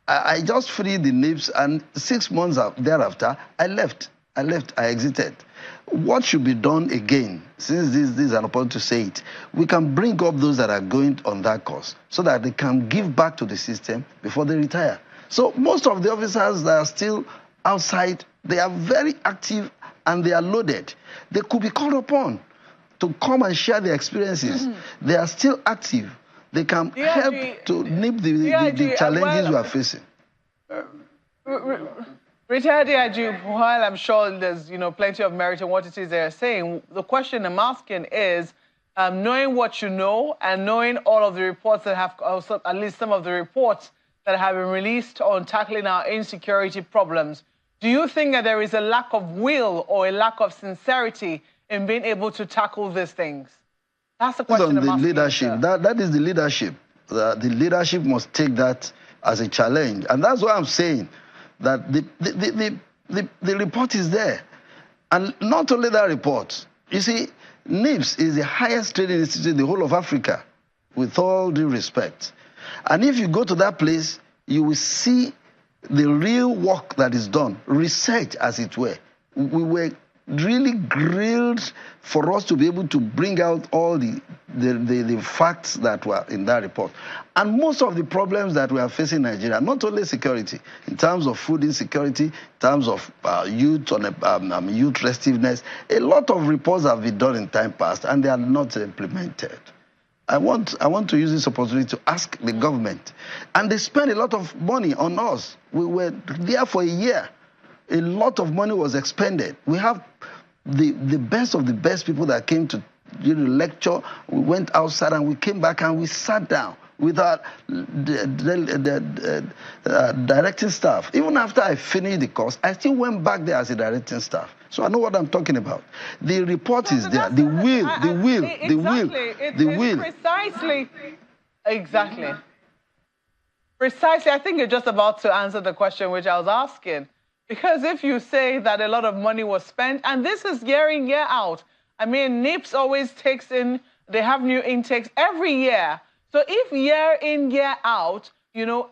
I just freed the NIPS, and 6 months thereafter, I left, I exited. What should be done again, since this is an opportunity to say it, we can bring up those that are going on that course so that they can give back to the system before they retire. So most of the officers that are still outside, they are very active and they are loaded. They could be called upon to come and share their experiences. They are still active. They can help to nip the challenges we are facing. Retired DIG, while I'm sure there's plenty of merit in what it is they're saying, the question I'm asking is, knowing what you know and knowing all of the reports that have, also, at least some of the reports that have been released on tackling our insecurity problems, do you think that there is a lack of will or a lack of sincerity in being able to tackle these things? That's the question I'm asking. Leadership. That is the leadership. The leadership must take that as a challenge. And that's why I'm saying that the report is there. And not only that report. You see, NIPS is the highest training institute in the whole of Africa, with all due respect. And if you go to that place, you will see the real work that is done, research as it were. We were really grilled for us to be able to bring out all the facts that were in that report. And most of the problems that we are facing in Nigeria, not only security, in terms of food insecurity, in terms of youth youth restiveness, a lot of reports have been done in time past and they are not implemented. I want to use this opportunity to ask the government, and they spend a lot of money on us. We were there for a year. A lot of money was expended. We have the best of the best people that came to lecture. We went outside and we came back and we sat down with our directing staff. Even after I finished the course, I still went back there as a directing staff. So I know what I'm talking about. The report is there. The will. Precisely. Exactly. Precisely. I think you're just about to answer the question which I was asking. Because if you say that a lot of money was spent, and this is year in, year out. I mean, NIPS always takes in, they have new intakes every year. So if year in, year out,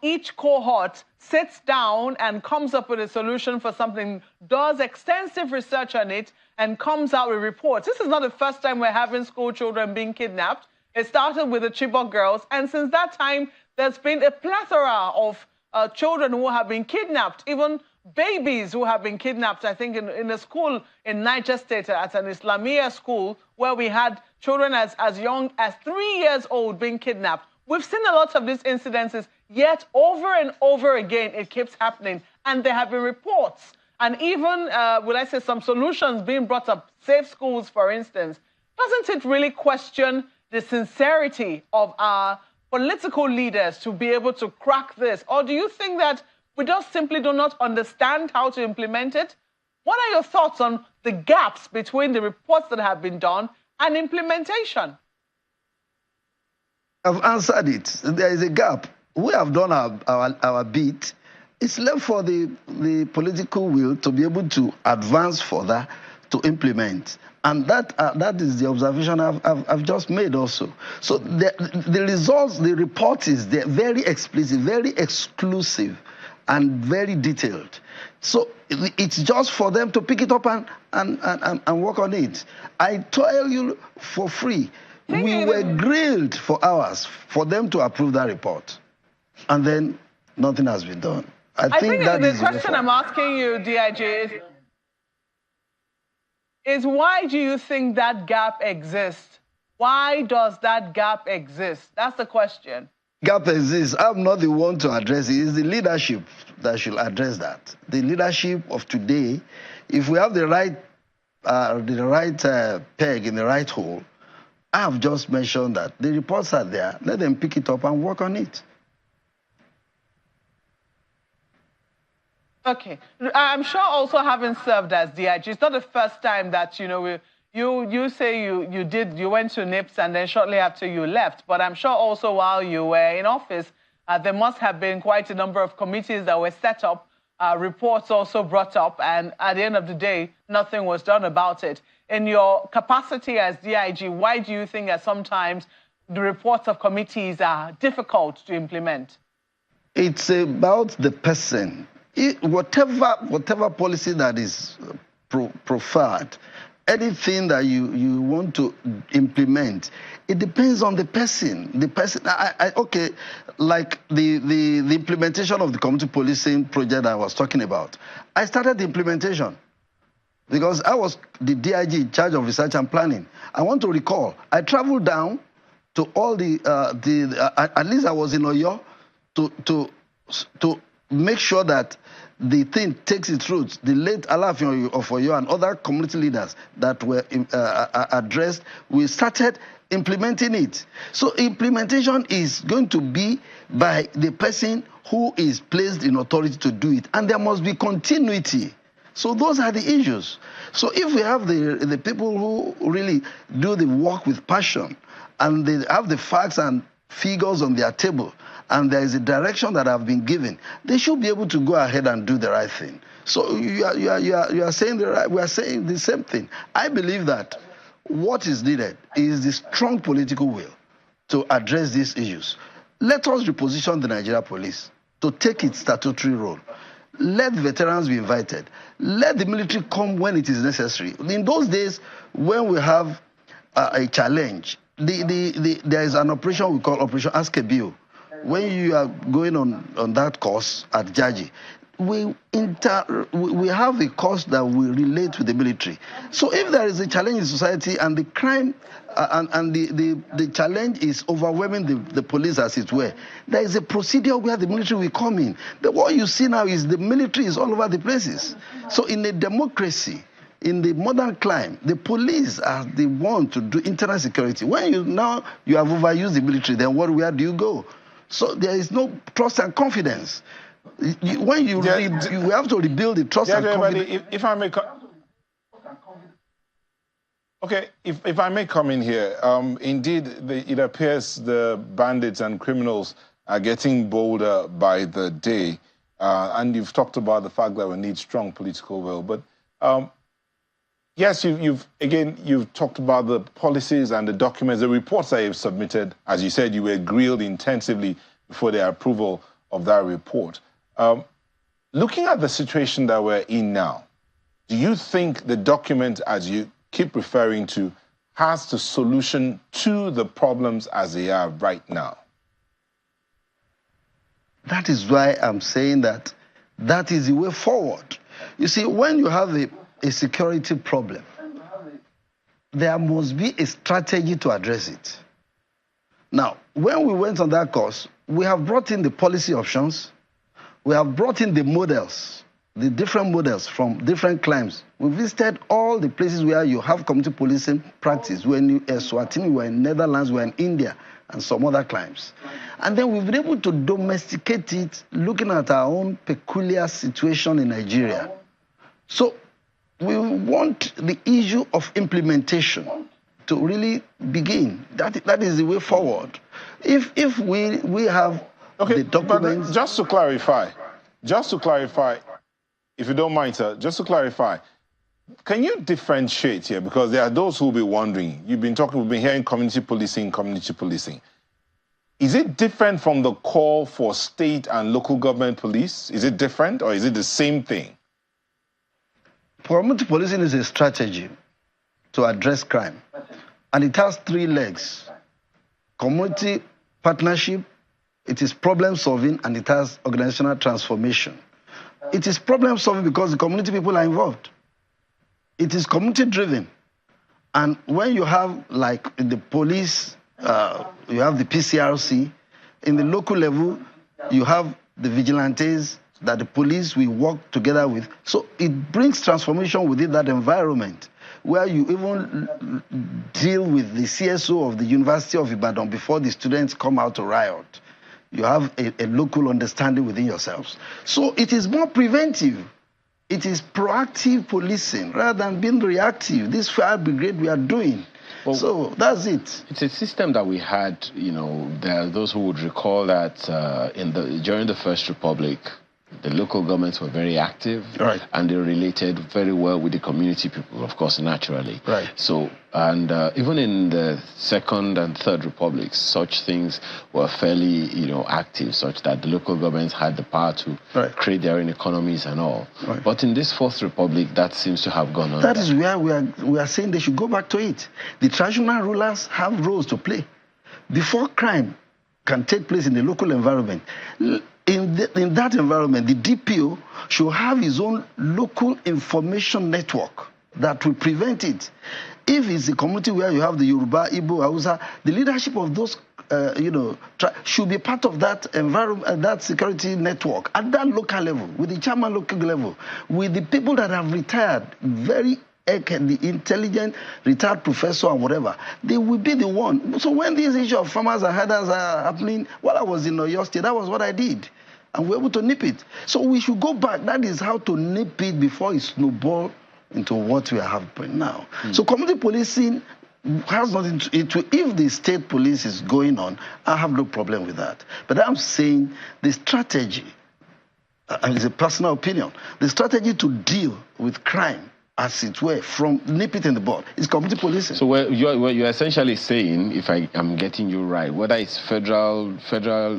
each cohort sits down and comes up with a solution for something, does extensive research on it, and comes out with reports. This is not the first time we're having school children being kidnapped. It started with the Chibok girls, and since that time, there's been a plethora of children who have been kidnapped, even babies who have been kidnapped, I think, in a school in Niger State, at an Islamia school, where we had children as young as 3 years old being kidnapped. We've seen a lot of these incidences, yet over and over again, it keeps happening. And there have been reports, and even, will I say, some solutions being brought up, safe schools, for instance. Doesn't it really question the sincerity of our political leaders to be able to crack this? Or do you think that we just simply do not understand how to implement it? What are your thoughts on the gaps between the reports that have been done and implementation? I've answered it. There is a gap. We have done our bit, it's left for the political will to be able to advance further, to implement. And that is the observation I've just made also. So the results, the report is there, very explicit, very exclusive, and very detailed. So it's just for them to pick it up and work on it. I tell you for free, we were grilled for hours for them to approve that report. And then nothing has been done. I think that the is question I'm asking you, DIG, is why do you think that gap exists? Why does that gap exist? That's the question. Gap exists. I'm not the one to address it. It's the leadership that should address that. The leadership of today, if we have the right peg in the right hole, I have just mentioned that the reports are there. Let them pick it up and work on it. Okay. I'm sure also having served as DIG, it's not the first time that, you say you went to NIPS and then shortly after you left. But I'm sure also while you were in office, there must have been quite a number of committees that were set up, reports also brought up, and at the end of the day, nothing was done about it. In your capacity as DIG, why do you think that sometimes the reports of committees are difficult to implement? It's about the person. Whatever policy that is preferred, anything that you want to implement, it depends on the person. The person, okay, like the implementation of the community policing project I was talking about. I started the implementation because I was the DIG in charge of research and planning. I want to recall, I traveled down to all at least I was in Oyo to make sure that the thing takes its roots. The late Alaafin of Oyo and other community leaders that were addressed, we started implementing it. So implementation is going to be by the person who is placed in authority to do it, and there must be continuity. So those are the issues. So if we have the people who really do the work with passion, and they have the facts and figures on their table, and there is a direction that have been given, they should be able to go ahead and do the right thing. So you are saying the right, we are saying the same thing. I believe that what is needed is the strong political will to address these issues. Let us reposition the Nigeria police to take its statutory role. Let veterans be invited. Let the military come when it is necessary. In those days, when we have a challenge, there is an operation we call Operation Akeredolu. When you are going on that course at Jaji, we have a course that will relate with the military. So if there is a challenge in society and the crime and the challenge is overwhelming the police as it were, there is a procedure where the military will come in. But what you see now is the military is all over the places. So in a democracy, in the modern climate, the police are the one to do internal security. When you have overused the military, then where do you go? So there is no trust and confidence. When you have to rebuild the trust and confidence. If I may, okay, if I may come in here, indeed, it appears the bandits and criminals are getting bolder by the day, and you've talked about the fact that we need strong political will, but. Yes, you've talked about the policies and the documents, the reports that you've submitted. As you said, you were grilled intensively before the approval of that report. Looking at the situation that we're in now, do you think the document, as you keep referring to, has the solution to the problems as they are right now? That is why I'm saying that is the way forward. You see, when you have a security problem, there must be a strategy to address it. Now, when we went on that course, we have brought in the policy options, we have brought in the models, the different models from different climes. We visited all the places where you have community policing practice. When you were in Rotimi, we were in Netherlands, we were in India, and some other climes. And then we've been able to domesticate it, looking at our own peculiar situation in Nigeria. So we want the issue of implementation to really begin. That is the way forward. If we have the documents. Just to clarify, just to clarify, if you don't mind, sir, just to clarify, can you differentiate here? Because there are those who will be wondering. We've been hearing community policing. Is it different from the call for state and local government police? Is it different, or is it the same thing? Community policing is a strategy to address crime. And it has three legs. Community partnership, it is problem solving, and it has organizational transformation. It is problem solving because the community people are involved. It is community driven. And when you have, like in the police, you have the PCRC, in the local level, you have the vigilantes that the police will work together with. So it brings transformation within that environment, where you even deal with the CSO of the University of Ibadan before the students come out to riot. You have a local understanding within yourselves. So it is more preventive. It is proactive policing rather than being reactive. This fire brigade we are doing. Well, so that's it. It's a system that we had, there are those who would recall that during the First Republic, the local governments were very active, right, and they related very well with the community people, of course, naturally. Right. So, and even in the Second and Third Republics, such things were fairly, active, such that the local governments had the power to create their own economies and all. Right. But in this Fourth Republic, that seems to have gone on. That is where we are saying they should go back to it. The traditional rulers have roles to play. Before crime can take place in the local environment, in that environment, the DPO should have his own local information network that will prevent it. If it's a community where you have the Yoruba, Igbo, Hausa, the leadership of those, should be part of that environment, that security network at that local level, with the chairman local level, with the people that have retired, the intelligent retired professor and whatever, they will be the one. So when this issue of farmers and herders are happening, while I was in Oyo State, that was what I did. And we were able to nip it. So we should go back. That is how to nip it before it snowballs into what we are having now. So community policing has nothing to do. If the state police is going on, I have no problem with that. But I'm saying the strategy, and it's a personal opinion, the strategy to deal with crime, as it were, from nip it in the bud, is community policing. So you're essentially saying, if I'm getting you right, whether it's federal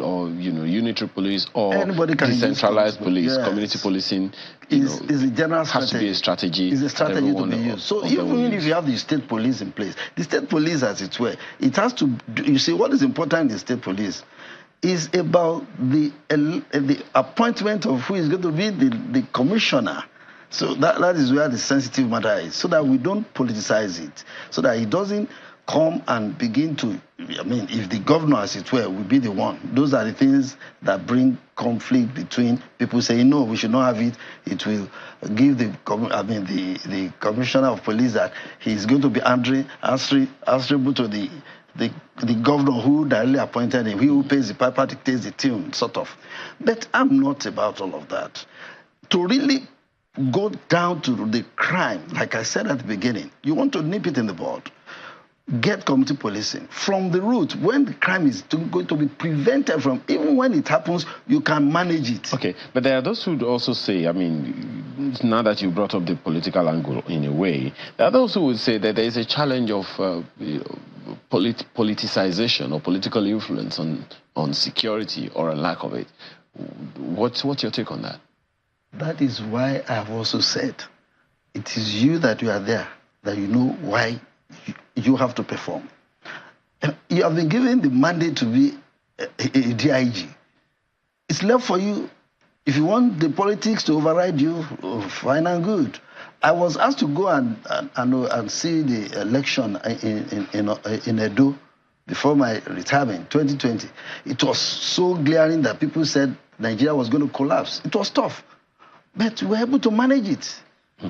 or unitary police or decentralized police, community policing, is a general has to be a strategy. It's a strategy to be used. So even if you have the state police in place, the state police, as it were, it has to. You see, what is important in the state police is about the appointment of who is going to be the commissioner. So that is where the sensitive matter is, so that we don't politicize it, so that it doesn't come and begin to, if the governor, as it were, will be the one. Those are the things that bring conflict between people saying, no, we should not have it. It will give the commissioner of police that he's going to be answerable to the governor who directly appointed him, he who pays the piper dictates the tune, sort of. But I'm not about all of that. To really go down to the crime, like I said at the beginning, you want to nip it in the bud. Get community policing from the root. When the crime is going to be prevented from, even when it happens, you can manage it. Okay, but there are those who also say, now that you brought up the political angle in a way, there are those who would say that there is a challenge of politicization or political influence on security or a lack of it. What's your take on that? That is why I have also said, it is you that you are there, that you know why you have to perform. You have been given the mandate to be a DIG. It's left for you. If you want the politics to override you, fine and good. I was asked to go and see the election in Edo before my retirement, 2020. It was so glaring that people said Nigeria was going to collapse. It was tough. But we were able to manage it.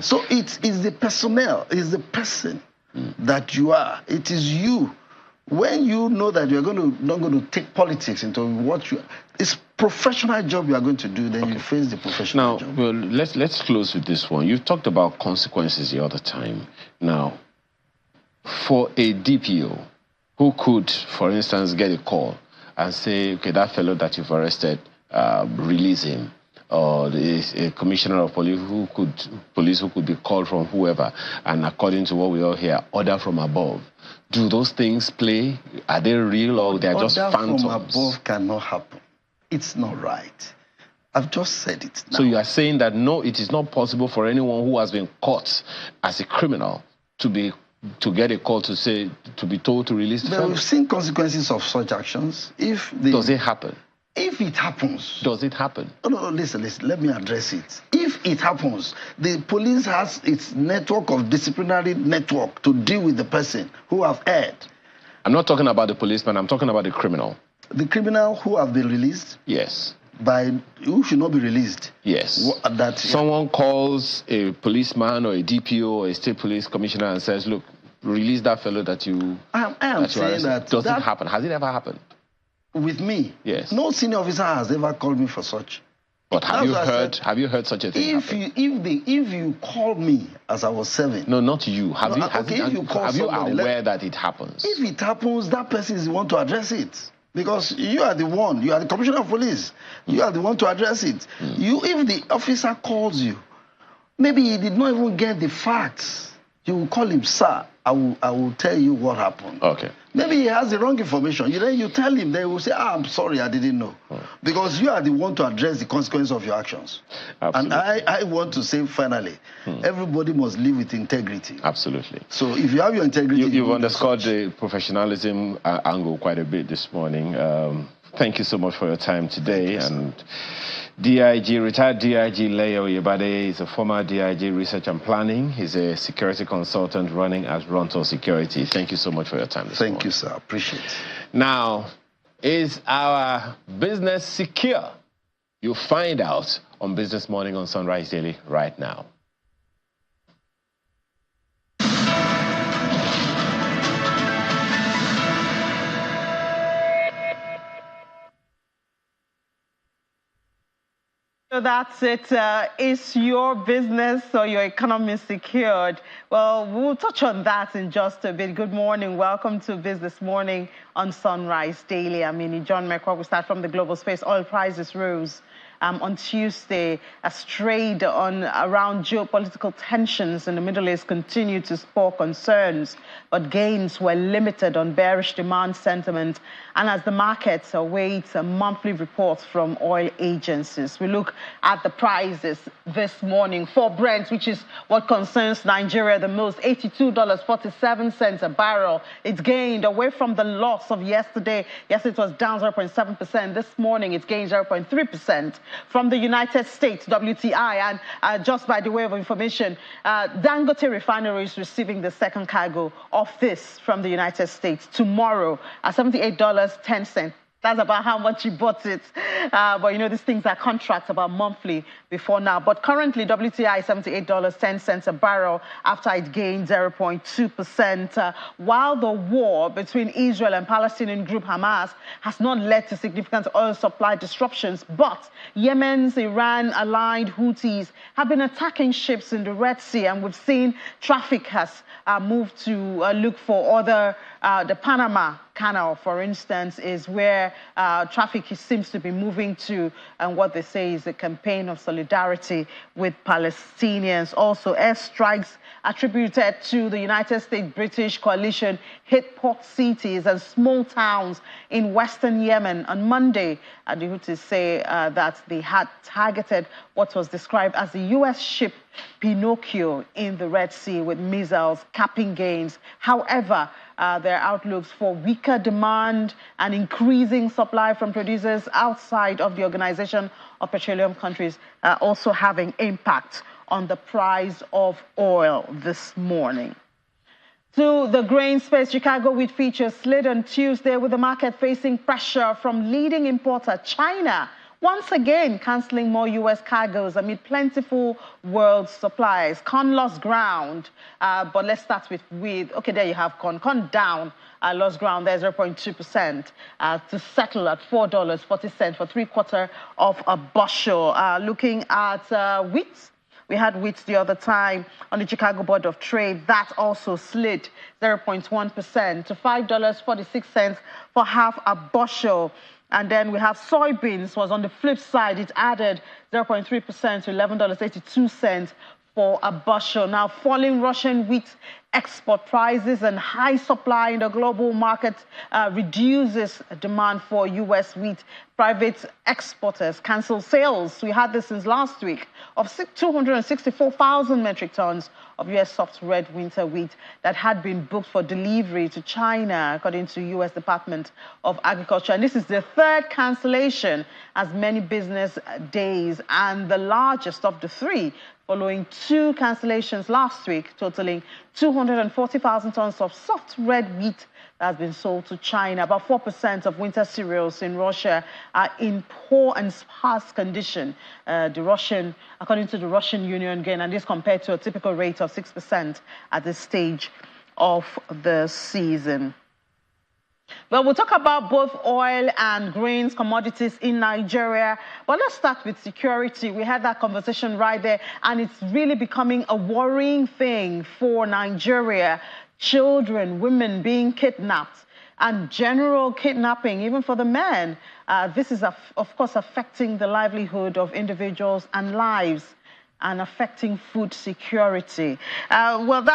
So it is the personnel, it is the person that you are. It is you. When you know that you're not going to take politics into what you are, it's professional job you are going to do, then you face the professional job. Now, well, let's close with this one. You talked about consequences the other time. Now, for a DPO who could, for instance, get a call and say, okay, that fellow that you've arrested, release him. or a commissioner of police who could be called from whoever, and according to what we all hear, order from above. Do those things play? Are they real, or they're just phantoms? Order from above cannot happen. It's not right. I've just said it now. So you are saying that no, it is not possible for anyone who has been caught as a criminal to get a call to be told to release the fellow? We've seen consequences of such actions. Does it happen? If it happens. Does it happen? No, listen, let me address it. If it happens, the police has its network of disciplinary network to deal with the person who have erred. I'm not talking about the policeman, I'm talking about the criminal. The criminal who have been released? Yes. Who should not be released? Yes. Someone calls a policeman or a DPO or a state police commissioner and says, look, release that fellow that you... I am saying that... Does it happen? Has it ever happened? With me? Yes. No senior officer has ever called me for such. But have you heard such a thing happen? If you call me as I was serving... No, not you. Are you aware that it happens? If it happens, that person is the one to address it. Because you are the commissioner of police. You are the one to address it. If the officer calls you, maybe he did not even get the facts. You will call him, sir, I will tell you what happened. Okay. Maybe he has the wrong information. Then you tell him, they will say, I'm sorry, I didn't know. Because you are the one to address the consequence of your actions. Absolutely. And I want to say, finally, everybody must live with integrity. Absolutely. So if you have your integrity... You've underscored the professionalism angle quite a bit this morning. Thank you so much for your time today. And retired DIG Leo Yebade is a former DIG Research and Planning. He's a security consultant running at Ronto Security. Thank you so much for your time this morning. Thank you, sir. Appreciate it. Now, is our business secure? You'll find out on Business Morning on Sunrise Daily right now. So that's it. Is your business or your economy secured? Well, we'll touch on that in just a bit. Good morning. Welcome to Business Morning on Sunrise Daily. I'm John McCrock. We start from the global space. Oil prices rose on Tuesday as trade around geopolitical tensions in the Middle East continued to spur concerns, but gains were limited on bearish demand sentiment and as the markets await monthly reports from oil agencies. We look at the prices this morning for Brent, which is what concerns Nigeria the most, $82.47 a barrel. It's gained away from the loss of yesterday. Yesterday it was down 0.7%. This morning it's gained 0.3%. From the United States, WTI, and just by the way of information, Dangote Refinery is receiving the second cargo of this from the United States tomorrow at $78.10. That's about how much you bought it. But these things are contracts about monthly before now. But currently, WTI is $78.10 a barrel after it gained 0.2%. While the war between Israel and Palestinian group Hamas has not led to significant oil supply disruptions, but Yemen's Iran-aligned Houthis have been attacking ships in the Red Sea, and we've seen traffic has moved to look for other, the Panama Canal, for instance, is where traffic seems to be moving to, and what they say is a campaign of solidarity with Palestinians. Also, airstrikes attributed to the United States-British coalition hit port cities and small towns in western Yemen on Monday. The Houthis say that they had targeted what was described as the U.S. ship Pinocchio in the Red Sea with missiles, capping gains. However, there are outlooks for weaker demand and increasing supply from producers outside of the Organization of Petroleum Countries also having impact on the price of oil this morning. To the grain space, Chicago wheat futures slid on Tuesday with the market facing pressure from leading importer China, once again cancelling more U.S. cargoes amid plentiful world supplies. Corn lost ground, but let's start with wheat. Okay, there you have corn. Corn down, lost ground there, 0.2%, to settle at $4.40 for 3/4 of a bushel. Looking at wheat, we had wheat the other time on the Chicago Board of Trade. That also slid 0.1% to $5.46 for half a bushel. And then we have soybeans was on the flip side. It added 0.3% to $11.82 for a bushel. Now, falling Russian wheat export prices and high supply in the global market reduces demand for U.S. wheat. Private exporters cancel sales. We had this since last week of 264,000 metric tons of U.S. soft red winter wheat that had been booked for delivery to China, according to U.S. Department of Agriculture. And this is the third cancellation as many business days and the largest of the three, following two cancellations last week, totaling 240,000 tons of soft red wheat that has been sold to China. About 4% of winter cereals in Russia are in poor and sparse condition, according to the Russian Union again, and this compared to a typical rate of 6% at this stage of the season. Well, we'll talk about both oil and grains commodities in Nigeria, but let's start with security. We had that conversation right there, and it's really becoming a worrying thing for Nigeria. Children, women being kidnapped, and general kidnapping, even for the men. This is, of course, affecting the livelihood of individuals and lives, and affecting food security. Well,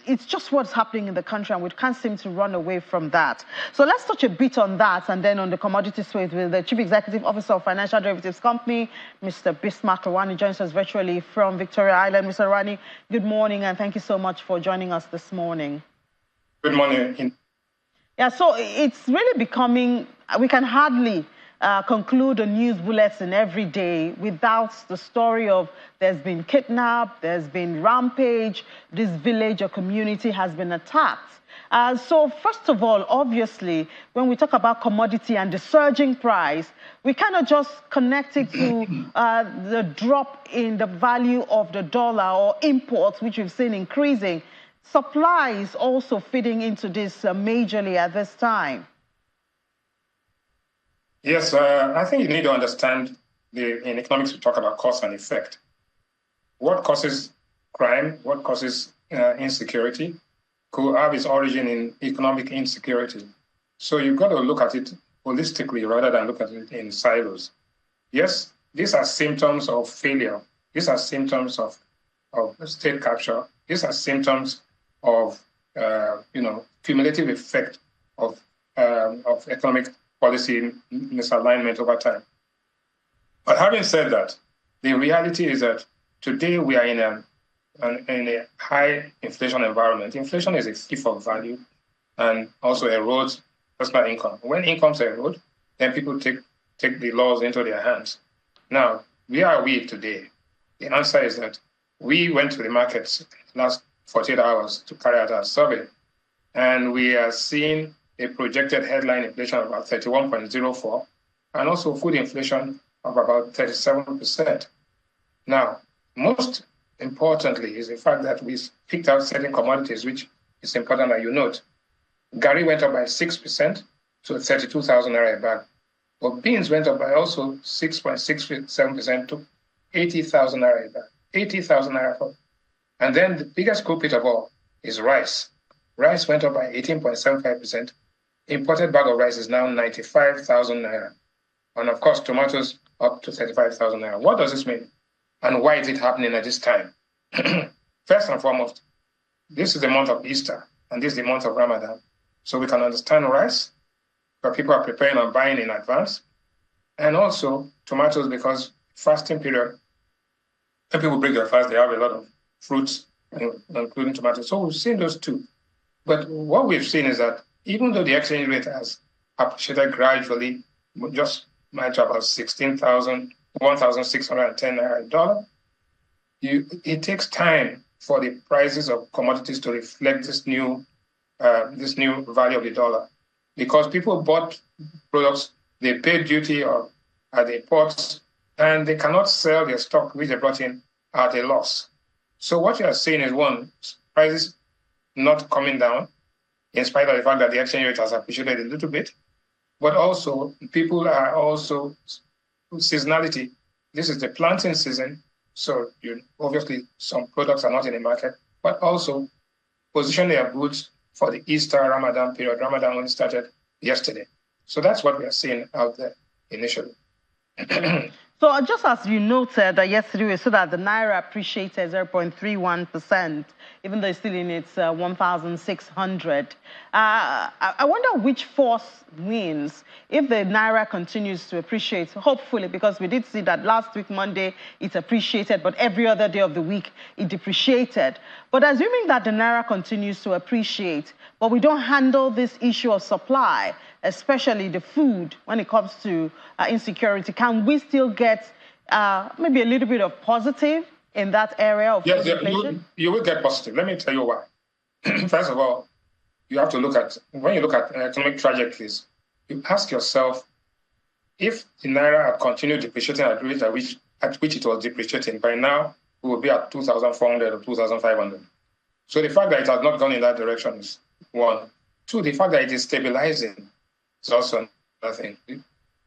it's just what's happening in the country, and we can't seem to run away from that. So let's touch a bit on that, and then on the commodity space with the Chief Executive Officer of Financial Derivatives Company, Mr. Bismarck Rwani, joins us virtually from Victoria Island. Mr. Rwani, good morning, and thank you so much for joining us this morning. Good morning. Yeah, so it's really becoming, we can hardly conclude a news bulletin every day without the story of there's been kidnapped, there's been rampage, this village or community has been attacked. So first of all, obviously, when we talk about commodity and the surging price, we cannot just connect it to the drop in the value of the dollar or imports, which we've seen increasing. Supply is also feeding into this majorly at this time. Yes, I think you need to understand in economics we talk about cause and effect. What causes crime, what causes insecurity could have its origin in economic insecurity. So you've got to look at it holistically rather than look at it in silos. Yes, these are symptoms of failure. These are symptoms of state capture. These are symptoms of cumulative effect of economic policy misalignment over time. But having said that, the reality is that today we are in a high inflation environment. Inflation is a thief of value and also erodes personal income. When incomes erode, then people take the laws into their hands. Now, where are we today? The answer is that we went to the markets last 48 hours to carry out our survey, and we are seeing a projected headline inflation of about 31.04, and also food inflation of about 37%. Now, most importantly is the fact that we picked out certain commodities, which is important that you note. Garri went up by 6% to 32,000 naira a bag, but beans went up by also 6.67% to 80,000 naira a bag. 80,000 naira. And then the biggest culprit of all is rice. Rice went up by 18.75%. Imported bag of rice is now 95,000 naira. And of course, tomatoes up to 35,000 naira. What does this mean? And why is it happening at this time? First and foremost, this is the month of Easter, and this is the month of Ramadan. So we can understand rice, but people are preparing and buying in advance. And also tomatoes, because fasting period, when people break their fast, they have a lot of fruits, including tomatoes. So we've seen those two. But what we've seen is that even though the exchange rate has appreciated gradually, just might to about 1,610 naira a dollar, it takes time for the prices of commodities to reflect this new value of the dollar, because people bought products, they paid duty at the ports, and they cannot sell their stock which they brought in at a loss. So what you are seeing is, one, prices not coming down, in spite of the fact that the exchange rate has appreciated a little bit, but also people are also seasonality. This is the planting season, so obviously some products are not in the market, but also position their goods for the Easter Ramadan period. Ramadan only started yesterday. So that's what we are seeing out there initially. So just as you noted that yesterday we saw that the Naira appreciated 0.31%, even though it's still in its 1,600. I wonder which force wins if the Naira continues to appreciate, hopefully, because we did see that last week, Monday, it appreciated, but every other day of the week, it depreciated. But assuming that the Naira continues to appreciate, but we don't handle this issue of supply, especially the food, when it comes to insecurity, can we still get maybe a little bit of positive in that area of food inflation? You will get positive. Let me tell you why. First of all, you have to look at, when you look at economic trajectories, you ask yourself, if the Naira had continued depreciating at the rate at which it was depreciating, by now we would be at 2,400 or 2,500. So the fact that it has not gone in that direction is one. Two, the fact that it is stabilizing is also another thing.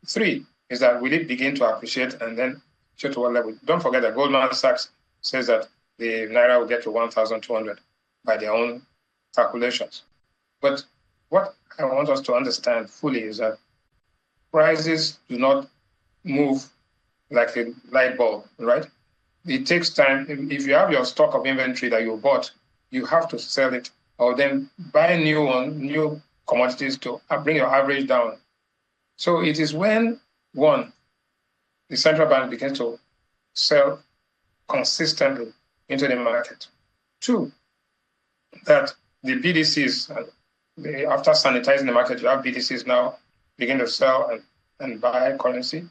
Three is that will it begin to appreciate and then show to what level? Don't forget that Goldman Sachs says that the Naira will get to 1,200 by their own calculations. But what I want us to understand fully is that prices do not move like a light bulb, right? It takes time. If you have your stock of inventory that you bought, you have to sell it or then buy new commodities to bring your average down. So it is when, one, the central bank begins to sell consistently into the market. Two, that the BDCs, after sanitizing the market, you have BDCs now begin to sell and buy currency.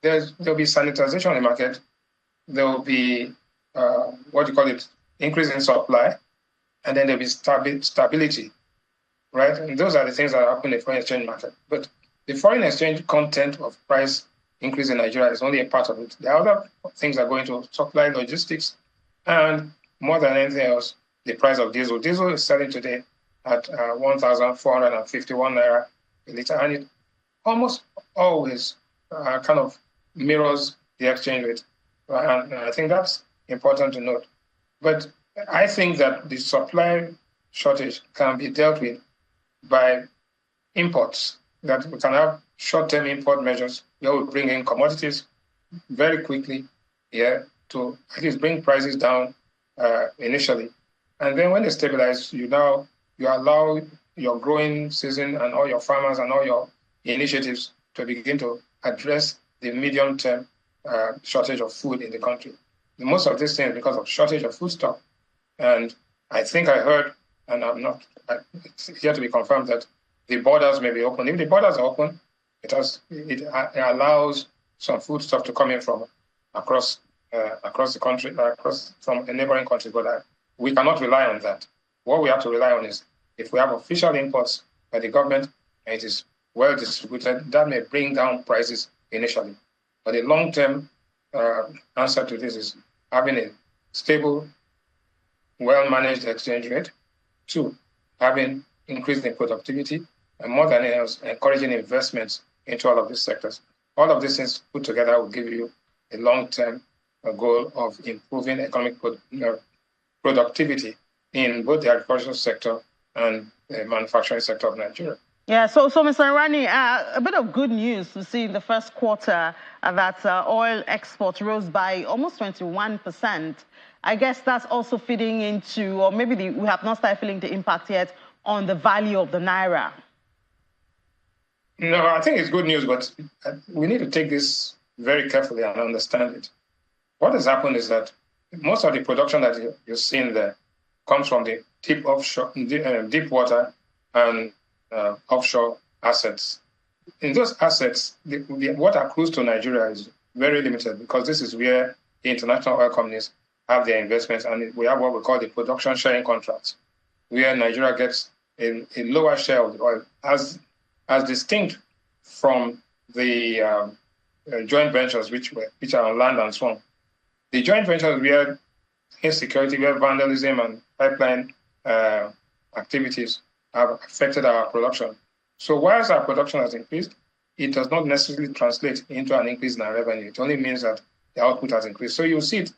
There'll be sanitization in the market. There will be, increase in supply, and then there'll be stability, right? And those are the things that happen in the foreign exchange market. But the foreign exchange content of price increase in Nigeria is only a part of it. The other things are going to supply, logistics, and more than anything else, the price of diesel. Diesel is selling today at 1,451 naira a liter, and it almost always kind of mirrors the exchange rate. And I think that's important to note. But I think that the supply shortage can be dealt with by imports, that we can have short-term import measures where we bring in commodities very quickly here to at least bring prices down initially. And then when they stabilize, you allow your growing season and all your farmers and all your initiatives to begin to address the medium-term shortage of food in the country. Most of these things because of shortage of foodstuff. And I think I heard, and it's yet to be confirmed, that the borders may be open. If the borders are open, it allows some foodstuff to come in from across the country, from a neighboring country. But we cannot rely on that. What we have to rely on is if we have official imports by the government and it is well distributed, that may bring down prices initially. But the long-term answer to this is having a stable, well-managed exchange rate. Two, having increased in productivity, and more than anything else, encouraging investments into all of these sectors. All of these things put together will give you a long-term goal of improving economic productivity in both the agricultural sector and the manufacturing sector of Nigeria. Yeah, so Mr. Irani, a bit of good news to see in the first quarter that oil exports rose by almost 21%. I guess that's also feeding into, or maybe we have not started feeling the impact yet on the value of the Naira. No, I think it's good news, but we need to take this very carefully and understand it. What has happened is that most of the production that you're seeing there comes from the deep water and offshore assets. In those assets, what accrues to Nigeria is very limited because this is where the international oil companies have their investments, and we have what we call the production sharing contracts, where Nigeria gets a lower share of the oil, as distinct from the joint ventures which are on land and so on. The joint ventures where insecurity, where vandalism and pipeline activities have affected our production. So whilst our production has increased, it does not necessarily translate into an increase in our revenue. It only means that the output has increased. So you'll see it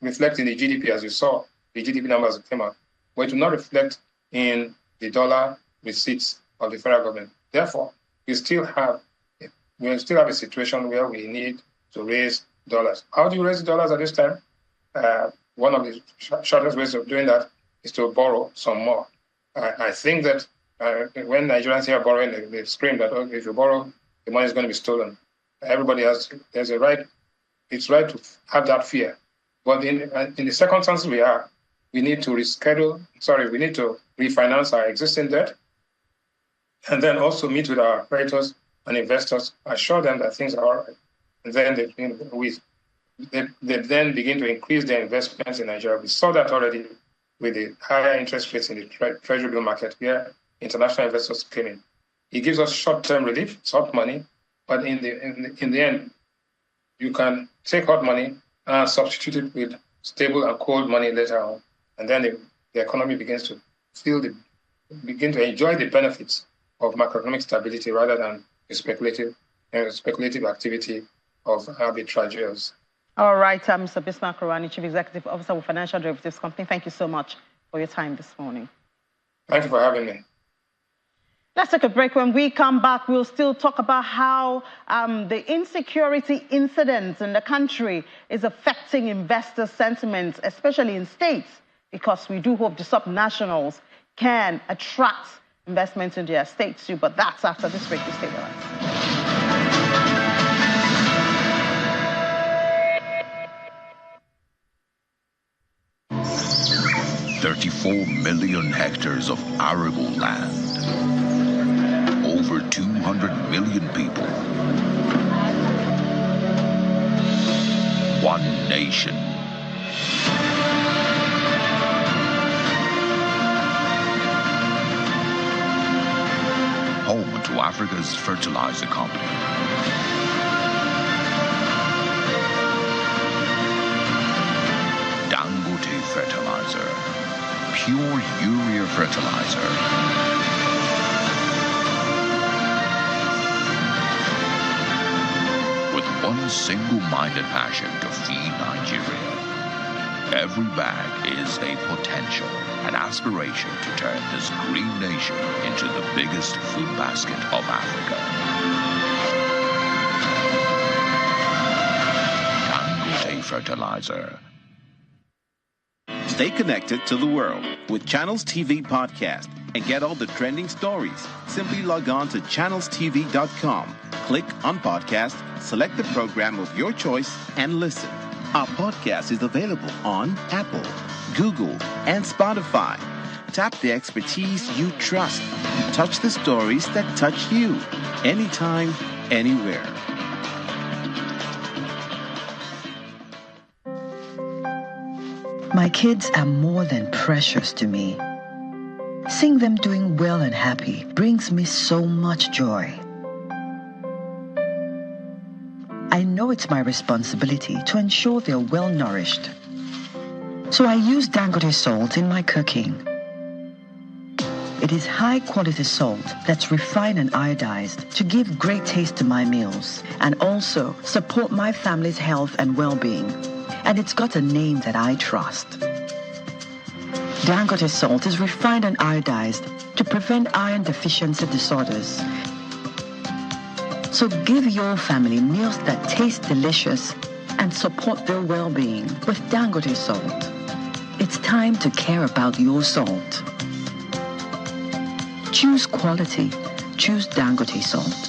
reflect in the GDP, as you saw, the GDP numbers that came out, but it will not reflect in the dollar receipts of the federal government. Therefore, we still have a situation where we need to raise dollars. How do you raise dollars at this time? One of the shortest ways of doing that is to borrow some more. I think that when Nigerians hear borrowing, they scream that, oh, if you borrow, the money is going to be stolen. Everybody there's a right, it's right to have that fear. But in the circumstances we need to refinance our existing debt, and then also meet with our creditors and investors, assure them that things are all right. And then they then begin to increase their investments in Nigeria. We saw that already with the higher interest rates in the treasury bill market, where international investors came in. It gives us short-term relief, it's hot money, but in the end, you can take hot money and substitute it with stable and cold money later on, and then the economy begins to begin to enjoy the benefits of macroeconomic stability rather than the speculative activity of arbitrageurs. All right, Mr. Bismarck Rowani, Chief Executive Officer of Financial Derivatives Company, thank you so much for your time this morning. Thank you for having me. Let's take a break. When we come back, we'll still talk about how the insecurity incidents in the country is affecting investor sentiment, especially in states, because we do hope the subnationals can attract investments into their states too. But that's after this break. You stay with us. 34 million hectares of arable land. Over 200 million people. One nation. Home to Africa's fertilizer company. Dangote Fertilizer. Pure urea fertilizer. With one single-minded passion to feed Nigeria. Every bag is a potential, an aspiration to turn this green nation into the biggest food basket of Africa. Dangote Fertilizer. Stay connected to the world with Channels TV Podcast and get all the trending stories. Simply log on to channelstv.com, click on podcast, select the program of your choice, and listen. Our podcast is available on Apple, Google, and Spotify. Tap the expertise you trust. Touch the stories that touch you. Anytime, anywhere. My kids are more than precious to me. Seeing them doing well and happy brings me so much joy. I know it's my responsibility to ensure they're well nourished. So I use Dangote salt in my cooking. It is high quality salt that's refined and iodized to give great taste to my meals and also support my family's health and well-being. And it's got a name that I trust. Dangote salt is refined and iodized to prevent iron deficiency disorders. So give your family meals that taste delicious and support their well-being with Dangote salt. It's time to care about your salt. Choose quality. Choose Dangote salt.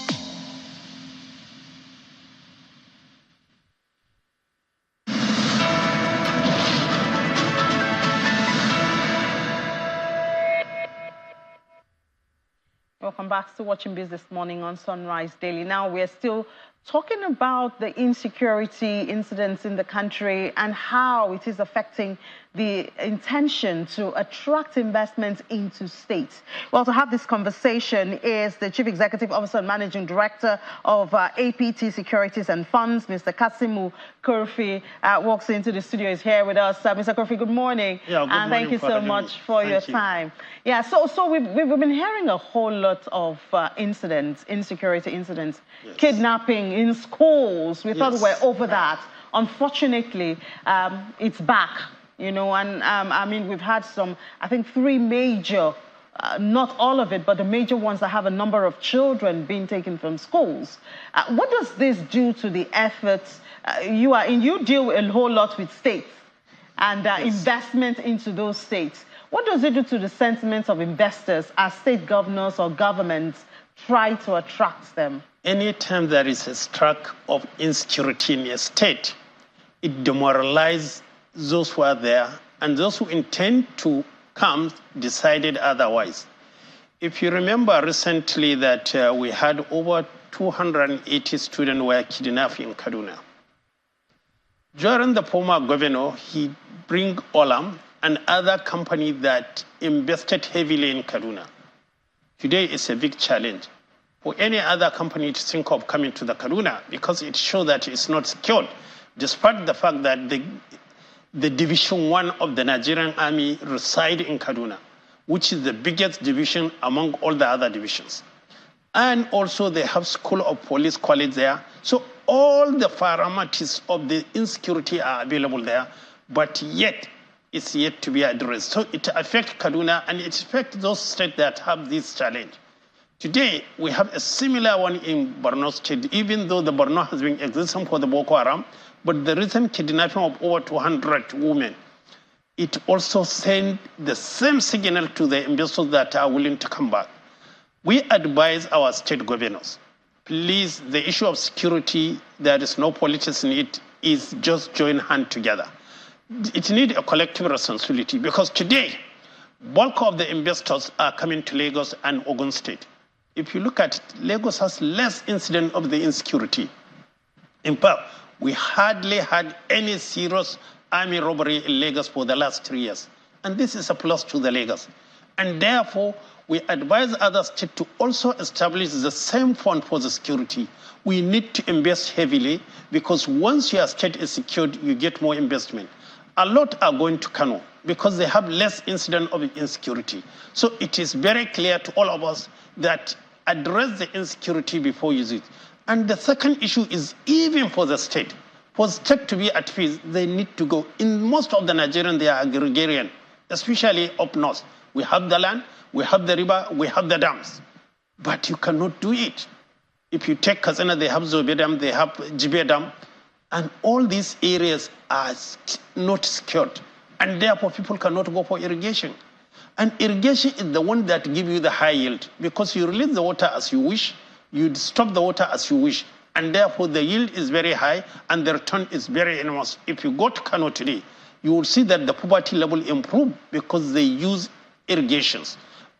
Welcome back to Watching Biz this morning on Sunrise Daily. Now we're still talking about the insecurity incidents in the country and how it is affecting the intention to attract investments into states. Well, to have this conversation is the Chief Executive Officer and Managing Director of APT Securities and Funds, Mr. Kasimu Kofi, walks into the studio, is here with us. Mr. Kofi, good morning. Yeah, good and morning. Thank you so much for your time. Yeah, so we've been hearing a whole lot of incidents, insecurity incidents, yes. Kidnapping in schools. We thought we were over that. Unfortunately, it's back. You know, and I mean, we've had some, I think, 3 major not all of it, but the major ones that have a number of children being taken from schools. What does this do to the efforts? You deal a whole lot with states and investment into those states. What does it do to the sentiments of investors as state governors or governments try to attract them? Anytime there is a stroke of insecurity in a state, it demoralizes those who are there, and those who intend to come decided otherwise. If you remember recently that we had over 280 students were kidnapped in Kaduna. During the former governor, he bring Olam and other company that invested heavily in Kaduna. Today is a big challenge for any other company to think of coming to the Kaduna because it shows that it's not secured, despite the fact that the Division 1 of the Nigerian Army reside in Kaduna, which is the biggest division among all the other divisions. And also they have School of Police College there. So all the parameters of the insecurity are available there, but yet it's yet to be addressed. So it affects Kaduna and it affects those states that have this challenge. Today, we have a similar one in Borno State, even though the Borno has been existing for the Boko Haram, but the recent kidnapping of over 200 women, it also sent the same signal to the investors that are willing to come back. We advise our state governors, please, the issue of security, there is no politics in it, is just join hands together. It needs a collective responsibility because today, bulk of the investors are coming to Lagos and Ogun State. If you look at it, Lagos has less incident of the insecurity. In fact, we hardly had any serious army robbery in Lagos for the last 3 years. And this is a plus to the Lagos. And therefore, we advise other states to also establish the same fund for the security. We need to invest heavily because once your state is secured, you get more investment. A lot are going to Kano because they have less incident of insecurity. So it is very clear to all of us that address the insecurity before you use it. And the second issue is even for the state to be at peace, they need to go. In most of the Nigerians, they are agrarian, especially up north. We have the land, we have the river, we have the dams. But you cannot do it. If you take Katsina, they have Zobe Dam, they have Jibe Dam, and all these areas are not secured. And therefore, people cannot go for irrigation. And irrigation is the one that gives you the high yield because you release the water as you wish, you stop the water as you wish, and therefore the yield is very high and the return is very enormous. If you go to Kano today, you will see that the poverty level improved because they use irrigations.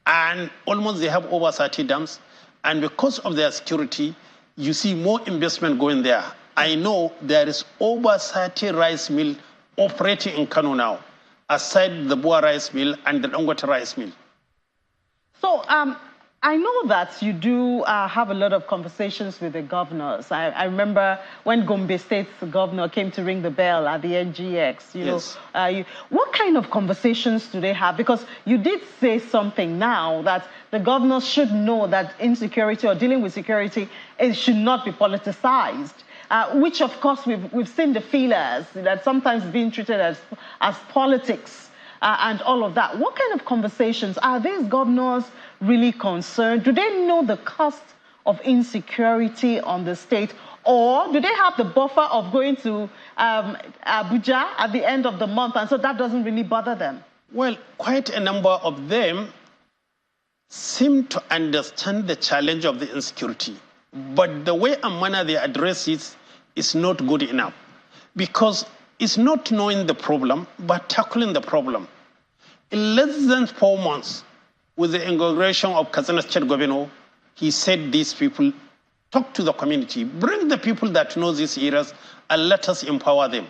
And almost they have over 30 dams. And because of their security, you see more investment going there. I know there is over 30 rice mill operating in Kano now, aside the Boa rice mill and the Dangote rice mill. So I know that you do have a lot of conversations with the governors. I remember when Gombe State's governor came to ring the bell at the NGX. Yes. What kind of conversations do they have? Because you did say something now that the governors should know that insecurity or dealing with security should not be politicized. Which, of course, we've seen the feelers that sometimes being treated as politics and all of that. What kind of conversations are these governors really concerned? Do they know the cost of insecurity on the state, or do they have the buffer of going to Abuja at the end of the month, and so that doesn't really bother them? Well, quite a number of them seem to understand the challenge of the insecurity, but the way and manner they address it is not good enough because it's not knowing the problem, but tackling the problem. In less than 4 months, with the inauguration of Katsina State Governor, he said these people, talk to the community, bring the people that know these areas and let us empower them.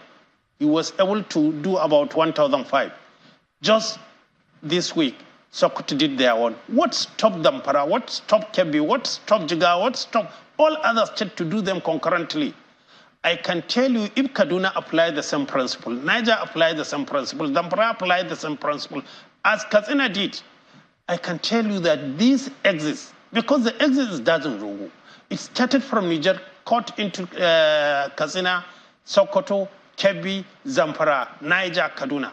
He was able to do about 1,005. Just this week, Sokoto did their own. What stopped Dampara? What stopped Kebbi? What stopped Jigawa? What stopped all other states to do them concurrently? I can tell you, if Kaduna applied the same principle, Niger applied the same principle, Dampara applied the same principle, as Katsina did, I can tell you that this exists, because the exit doesn't go. It started from Niger, cut into Katsina, Sokoto, Kebbi, Zamfara, Niger, Kaduna.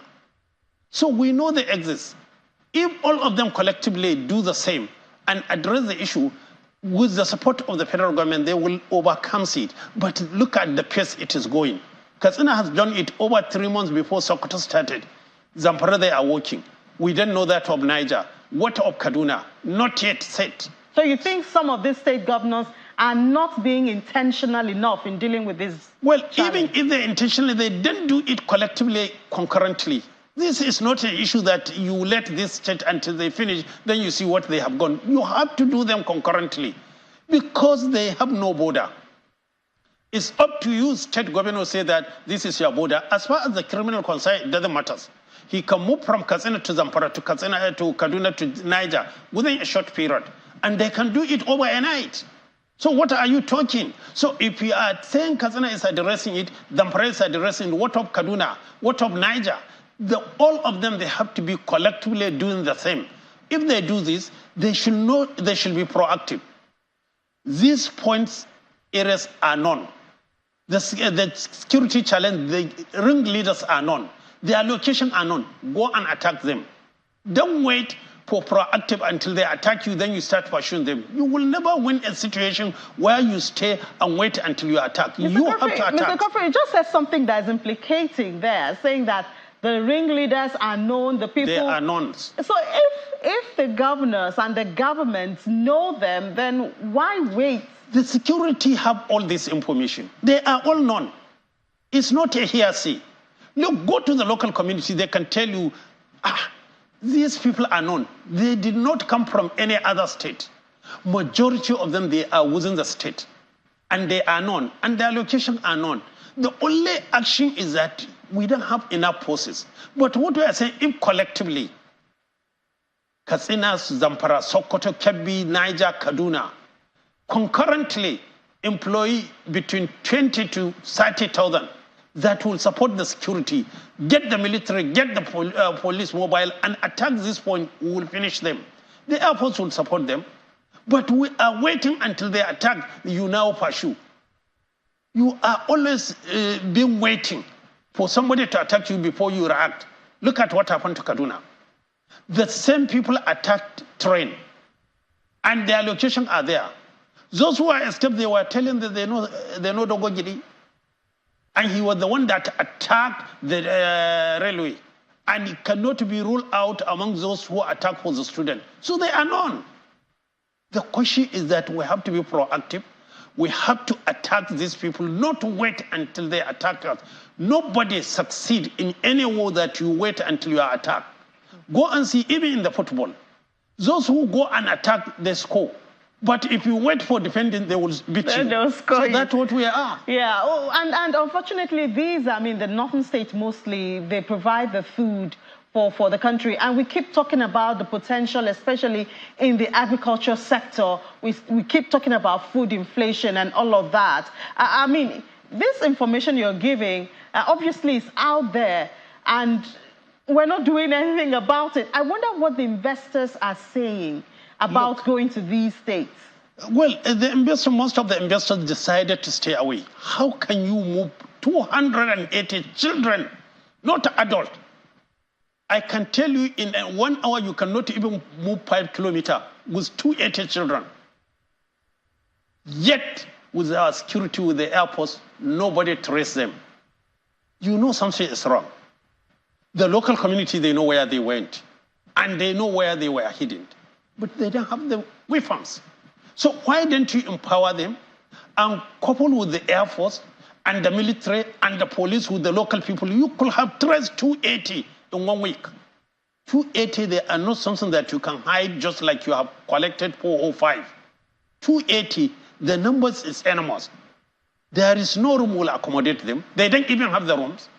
So we know the exits. If all of them collectively do the same and address the issue with the support of the federal government, they will overcome it. But look at the pace it is going. Katsina has done it over 3 months before Sokoto started. Zamfara, they are working. We didn't know that of Niger. What of Kaduna? Not yet set. So you think some of these state governors are not being intentional enough in dealing with this? Well, even if they're intentionally, they didn't do it collectively, concurrently. This is not an issue that you let this state until they finish, then you see what they have gone. You have to do them concurrently because they have no border. It's up to you, state governor, to say that this is your border. As far as the criminal concern, it doesn't matter. He can move from Katsina to Zamfara to Katsina to Kaduna to Niger within a short period. And they can do it overnight. So what are you talking? So if you are saying Katsina is addressing it, Zamfara is addressing it, what of Kaduna, what of Niger? All of them, they have to be collectively doing the same. If they do this, they should know, they should be proactive. These points, areas are known. The security challenge, the ringleaders are known. Their location are known. Go and attack them. Don't wait for proactive until they attack you, then you start pursuing them. You will never win a situation where you stay and wait until you attack. Mr. You have to attack. Mr. Kofi, you just said something that is implicating there, saying that the ringleaders are known, the people... They are known. So if the governors and the government know them, then why wait? The security have all this information. They are all known. It's not a hearsay. Look, go to the local community, they can tell you, these people are known. They did not come from any other state. Majority of them, they are within the state. And they are known. And their location are known. The only action is that we don't have enough forces. But what we are saying, if collectively, Katsina, Zamfara, Sokoto, Kebbi, Niger, Kaduna, concurrently employ between 20 to 30,000 that will support the security, get the military, get the police mobile, and attack this point, we will finish them. The Air Force will support them. But we are waiting until they attack, you now pursue. You are always been waiting for somebody to attack you before you react. Look at what happened to Kaduna. The same people attacked train, and their location are there. Those who are escaped, they were telling that they know Dogogiri. And he was the one that attacked the railway. And it cannot be ruled out among those who attack for the student. So they are known. The question is that we have to be proactive. We have to attack these people, not wait until they attack us. Nobody succeeds in any war that you wait until you are attacked. Go and see, even in the football, those who go and attack, they score. But if you wait for defending, they will beat you. They'll score so that's what we are. Yeah, and unfortunately, these, I mean, the northern states mostly, they provide the food for the country. And we keep talking about the potential, especially in the agriculture sector. We keep talking about food inflation and all of that. I mean, this information you're giving, obviously, is out there. And we're not doing anything about it. I wonder what the investors are saying about going to these states. Well, most of the investors decided to stay away. How can you move 280 children, not adults? I can tell you in 1 hour, you cannot even move 5 kilometers with 280 children. Yet, with our security, with the Air Force, nobody traces them. You know something is wrong. The local community, they know where they went, and they know where they were hidden. But they don't have the weapons. So why don't you empower them and couple with the Air Force and the military and the police with the local people? You could have traced 280 in 1 week. 280, they are not something that you can hide just like you have collected 405. 280, the numbers is enormous. There is no room will accommodate them. They don't even have the rooms.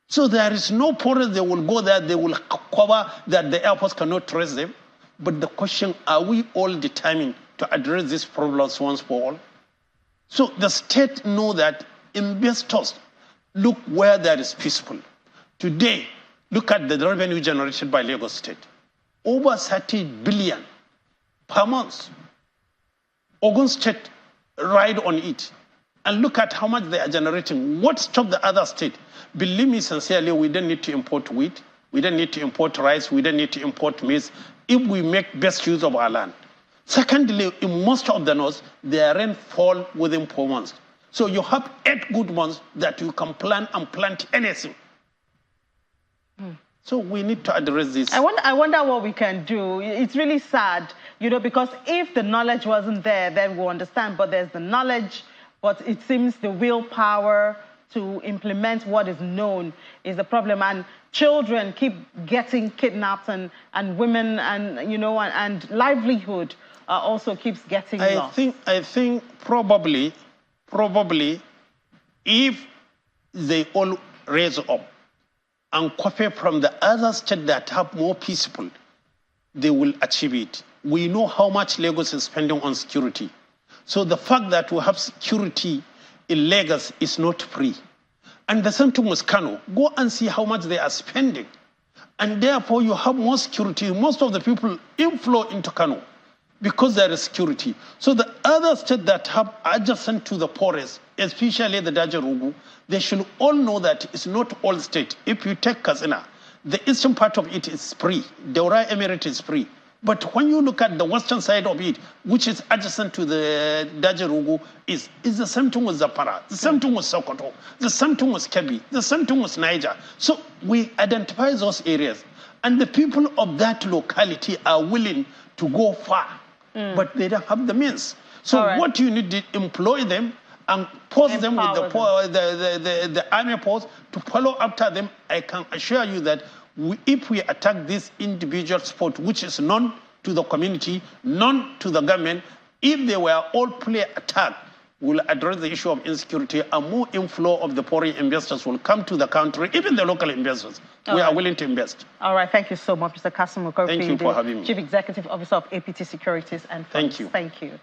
So there is no forest they will go there, they will cover that the Air Force cannot trace them. But the question, are we all determined to address these problems once for all? So the state know that investors look where there is peaceful. Today, look at the revenue generated by Lagos State. Over 30 billion per month. Ogun State ride on it. And look at how much they are generating. What stopped the other state? Believe me sincerely, we don't need to import wheat. We don't need to import rice. We don't need to import maize if we make best use of our land. Secondly, in most of the north, their rainfall within 4 months. So you have 8 good months that you can plant and plant anything. So we need to address this. I wonder what we can do. It's really sad, because if the knowledge wasn't there, then we'll understand. But there's the knowledge, but it seems the willpower to implement what is known is the problem. And children keep getting kidnapped, and women, and and livelihood also keeps getting lost. I think probably if they all raise up and copy from the other states that have more peaceful, they will achieve it. We know how much Lagos is spending on security. So the fact that we have security in Lagos is not free. And the same thing with Kano. Go and see how much they are spending. And therefore you have more security. Most of the people inflow into Kano because there is security. So the other states that have adjacent to the forest, especially the Dajarugu, they should all know that it's not all state. If you take Katsina, the eastern part of it is free. Daura Emirate is free. But when you look at the western side of it, which is adjacent to the Dajarugu, is the same thing with Zapara, the same thing with Sokoto, the same thing with Kebbi, the same thing with Niger. So we identify those areas. And the people of that locality are willing to go far, but they don't have the means. So what you need to employ them and post them with the army force to follow after them. I can assure you that if we attack this individual sport, which is known to the community, known to the government, if they were all play attack, will address the issue of insecurity, and more inflow of the foreign investors will come to the country, even the local investors. We are willing to invest. All right, thank you so much, Mr. Kasim Okofi. Thank you for having me. Chief Executive Officer of APT Securities and Funds. Thank you. Thank you.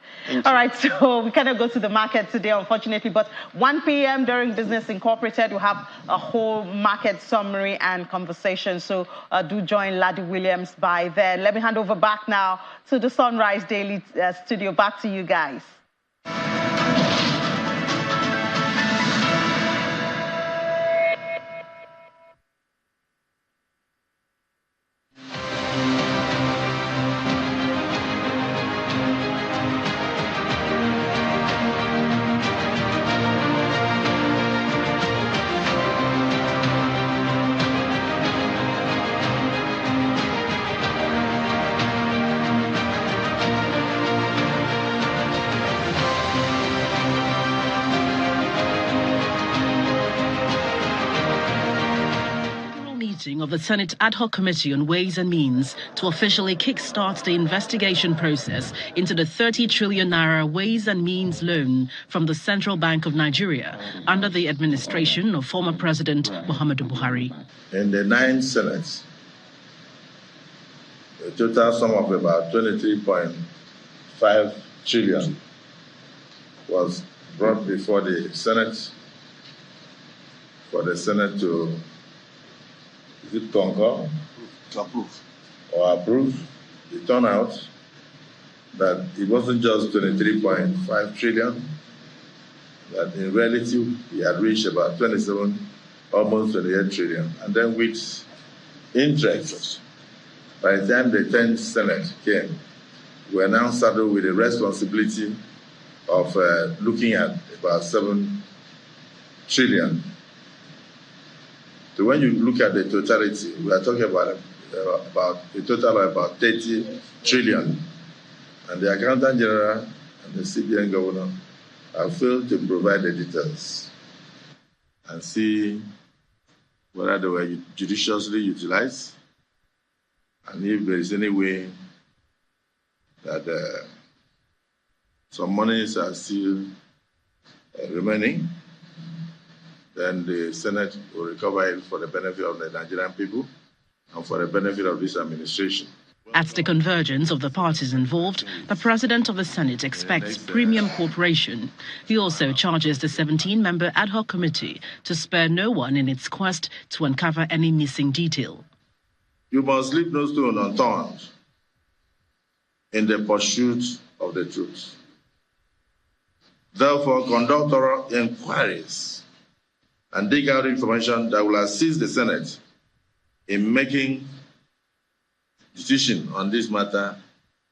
All right, so we cannot go to the market today, unfortunately, but 1 p.m. during Business Incorporated, we'll have a whole market summary and conversation. So do join Laddie Williams by then. Let me hand over back now to the Sunrise Daily studio. Back to you guys. Of the Senate Ad Hoc Committee on Ways and Means to officially kickstart the investigation process into the 30 trillion naira Ways and Means loan from the Central Bank of Nigeria under the administration of former President Muhammadu Buhari. In the 9 Senates, a total sum of about 23.5 trillion was brought before the Senate for the Senate to concur, to approve, or approve. It turned out that it wasn't just 23.5 trillion, that in reality we had reached about 27, almost 28 trillion. And then with interest, by the time the 10th Senate came, we were now saddled with the responsibility of looking at about 7 trillion. So when you look at the totality, we are talking about a total of about 30 trillion. And the Accountant General and the CBN Governor have failed to provide the details and see whether they were judiciously utilized and if there is any way that some monies are still remaining, then the Senate will recover it for the benefit of the Nigerian people and for the benefit of this administration. At the convergence of the parties involved, the President of the Senate expects premium cooperation. He also charges the 17-member ad hoc committee to spare no one in its quest to uncover any missing detail. You must leave no stone unturned in the pursuit of the truth. Therefore, conduct thorough inquiries and dig out information that will assist the Senate in making decisions on this matter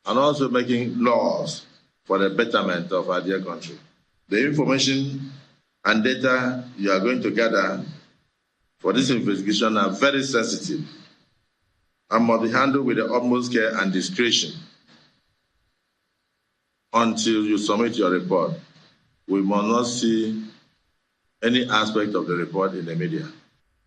and also making laws for the betterment of our dear country. The information and data you are going to gather for this investigation are very sensitive and must be handled with the utmost care and discretion until you submit your report. We must not see any aspect of the report in the media.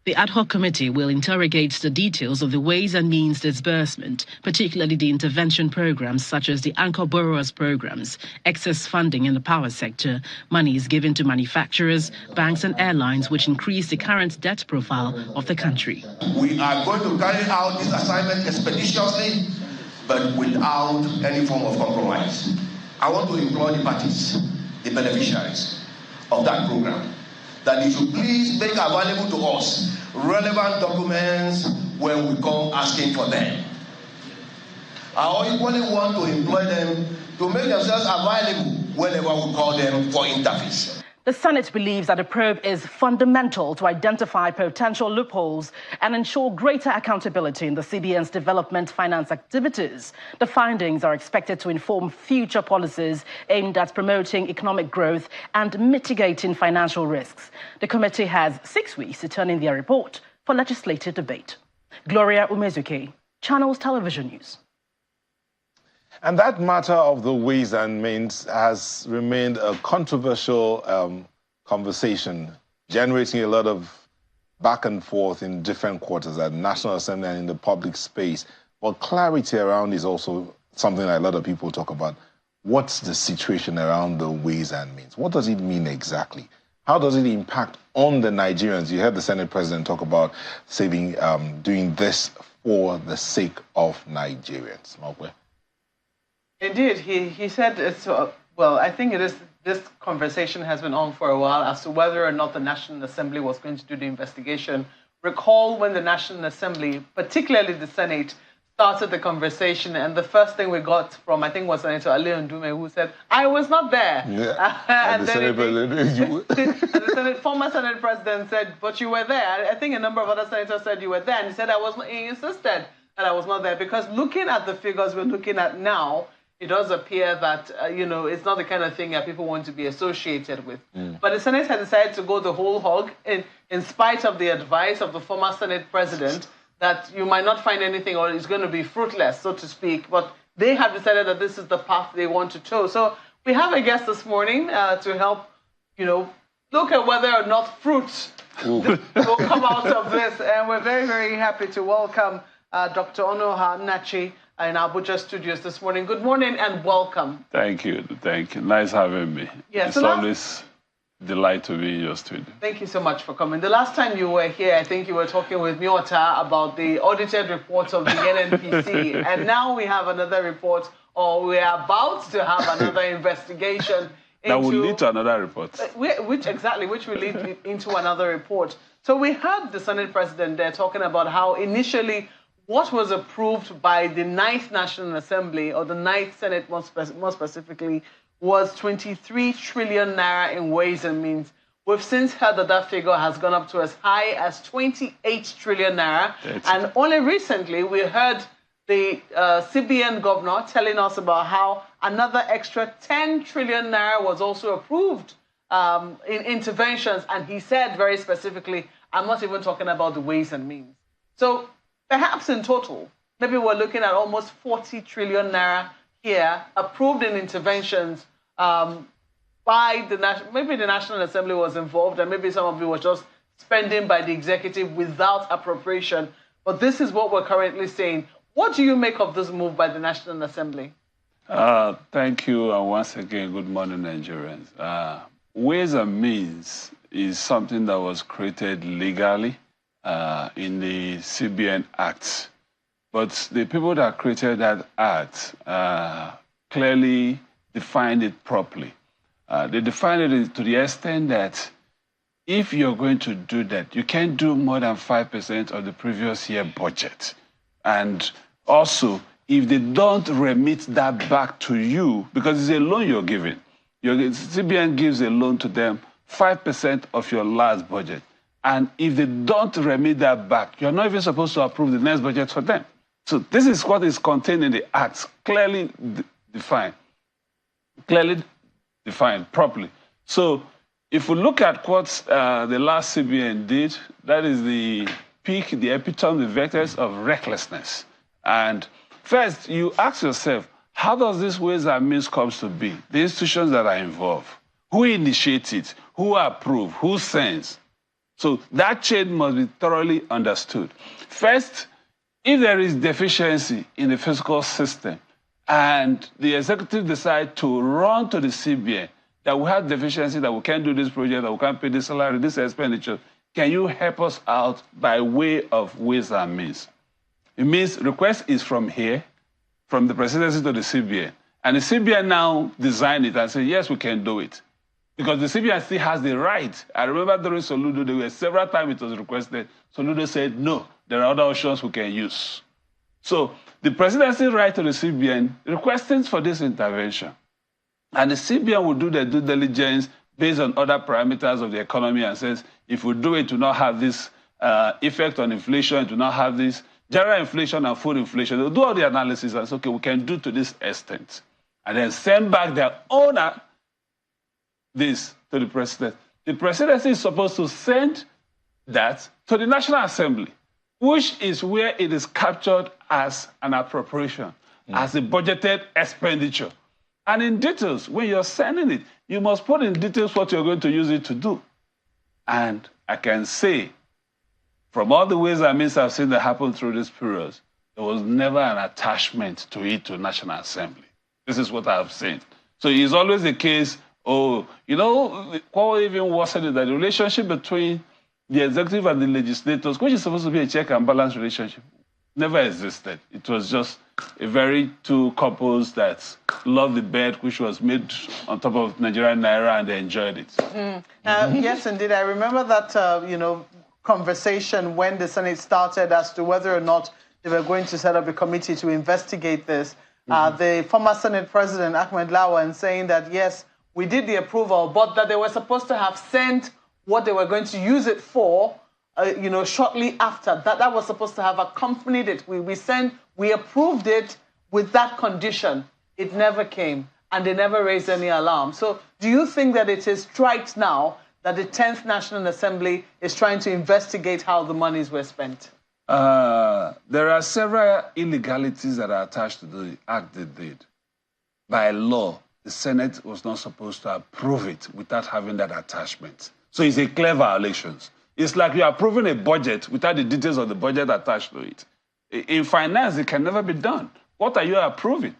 The ad hoc committee will interrogate the details of the Ways and Means disbursement, particularly the intervention programs such as the anchor borrowers programs, excess funding in the power sector, monies given to manufacturers, banks and airlines, which increase the current debt profile of the country. We are going to carry out this assignment expeditiously, but without any form of compromise. I want to implore the parties, the beneficiaries of that program, that you should please make available to us relevant documents when we come asking for them. I equally want to employ them to make themselves available whenever we call them for interviews. The Senate believes that a probe is fundamental to identify potential loopholes and ensure greater accountability in the CBN's development finance activities. The findings are expected to inform future policies aimed at promoting economic growth and mitigating financial risks. The committee has 6 weeks to turn in their report for legislative debate. Gloria Umezuke, Channels Television News. And that matter of the Ways and Means has remained a controversial conversation, generating a lot of back and forth in different quarters at the National Assembly and in the public space. But clarity around is also something that a lot of people talk about. What's the situation around the Ways and Means? What does it mean exactly? How does it impact on the Nigerians? You heard the Senate President talk about saving, doing this for the sake of Nigerians. Mark? Indeed, he said it's, well, I think it is, this conversation has been on for a while as to whether or not the National Assembly was going to do the investigation. Recall when the National Assembly, particularly the Senate, started the conversation, and the first thing we got from, I think, was Senator Ali Ndume, who said, I was not there. Yeah. and the former Senate President said, but you were there. I think a number of other senators said you were there, and he said, he insisted that I was not there, because looking at the figures we're looking at now, it does appear that, it's not the kind of thing that people want to be associated with. But the Senate has decided to go the whole hog in spite of the advice of the former Senate President that you might not find anything or it's going to be fruitless, so to speak. But they have decided that this is the path they want to choose. So we have a guest this morning to help, look at whether or not fruit will come out of this. And we're very, very happy to welcome Dr. Onoha Nachi in Abuja studios this morning. Good morning and welcome. Thank you. Thank you. Nice having me. Yeah, it's always a delight to be in your studio. Thank you so much for coming. The last time you were here, I think you were talking with Miota about the audited reports of the NNPC. And now we have another report, or we are about to have another investigation. That will lead to another report. Which will lead into another report. So we heard the Senate President there talking about how initially what was approved by the 9th National Assembly, or the 9th Senate more specifically, was 23 trillion naira in Ways and Means. We've since heard that figure has gone up to as high as 28 trillion naira. And only recently we heard the CBN governor telling us about how another extra 10 trillion naira was also approved in interventions. And he said very specifically, I'm not even talking about the Ways and Means. So perhaps in total, maybe we're looking at almost 40 trillion naira here, approved in interventions by maybe the National Assembly was involved, and maybe some of it was just spending by the executive without appropriation. But this is what we're currently saying. What do you make of this move by the National Assembly? Thank you, and once again, good morning, Nigerians. Ways and Means is something that was created legally in the CBN Act. But the people that created that act clearly defined it properly. They defined it to the extent that if you're going to do that, you can't do more than 5% of the previous year budget. And also, if they don't remit that back to you, because it's a loan you're giving, CBN gives a loan to them, 5% of your last budget. And if they don't remit that back, you're not even supposed to approve the next budget for them. So this is what is contained in the Act, clearly defined properly. So if we look at what the last CBN did, that is the peak, the epitome, the vectors of recklessness. And first, you ask yourself, how does this Ways and Means comes to be? The institutions that are involved, who initiated, who approved, who sends? So that chain must be thoroughly understood. First, if there is deficiency in the fiscal system and the executive decide to run to the CBN that we have deficiency, that we can't do this project, that we can't pay this salary, this expenditure, can you help us out by way of Ways and Means? It means request is from here, from the presidency to the CBN. And the CBN now design it and say, yes, we can do it. Because the CBN still has the right. I remember during Soludo, there were several times it was requested. Soludo said, no, there are other options we can use. So the presidency right to the CBN requesting for this intervention. And the CBN will do their due diligence based on other parameters of the economy and says, if we do it, to not have this effect on inflation, to not have this general inflation and food inflation. They'll do all the analysis and say, okay, we can do to this extent. And then send back their owner this to the president. The presidency is supposed to send that to the National Assembly, which is where it is captured as an appropriation, as a budgeted expenditure. And in details, when you're sending it, you must put in details what you're going to use it to do. And I can say, from all the Ways and Means I've seen that happen through this period, there was never an attachment to it to National Assembly. This is what I've seen. So it's always the case, what even worse is that the relationship between the executive and the legislators, which is supposed to be a check and balance relationship, never existed. It was just a very two couples that loved the bed, which was made on top of Nigerian Naira, and they enjoyed it. Yes, indeed. I remember that, conversation when the Senate started as to whether or not they were going to set up a committee to investigate this. The former Senate President, Akeredolu, and saying that, yes, we did the approval, but that they were supposed to have sent what they were going to use it for, shortly after. That was supposed to have accompanied it. We approved it with that condition. It never came, and they never raised any alarm. So do you think that it is right now that the 10th National Assembly is trying to investigate how the monies were spent? There are several illegalities that are attached to the act they did. By law, the Senate was not supposed to approve it without having that attachment. So it's a clear violation. It's like you're approving a budget without the details of the budget attached to it. In finance, it can never be done. What are you approving?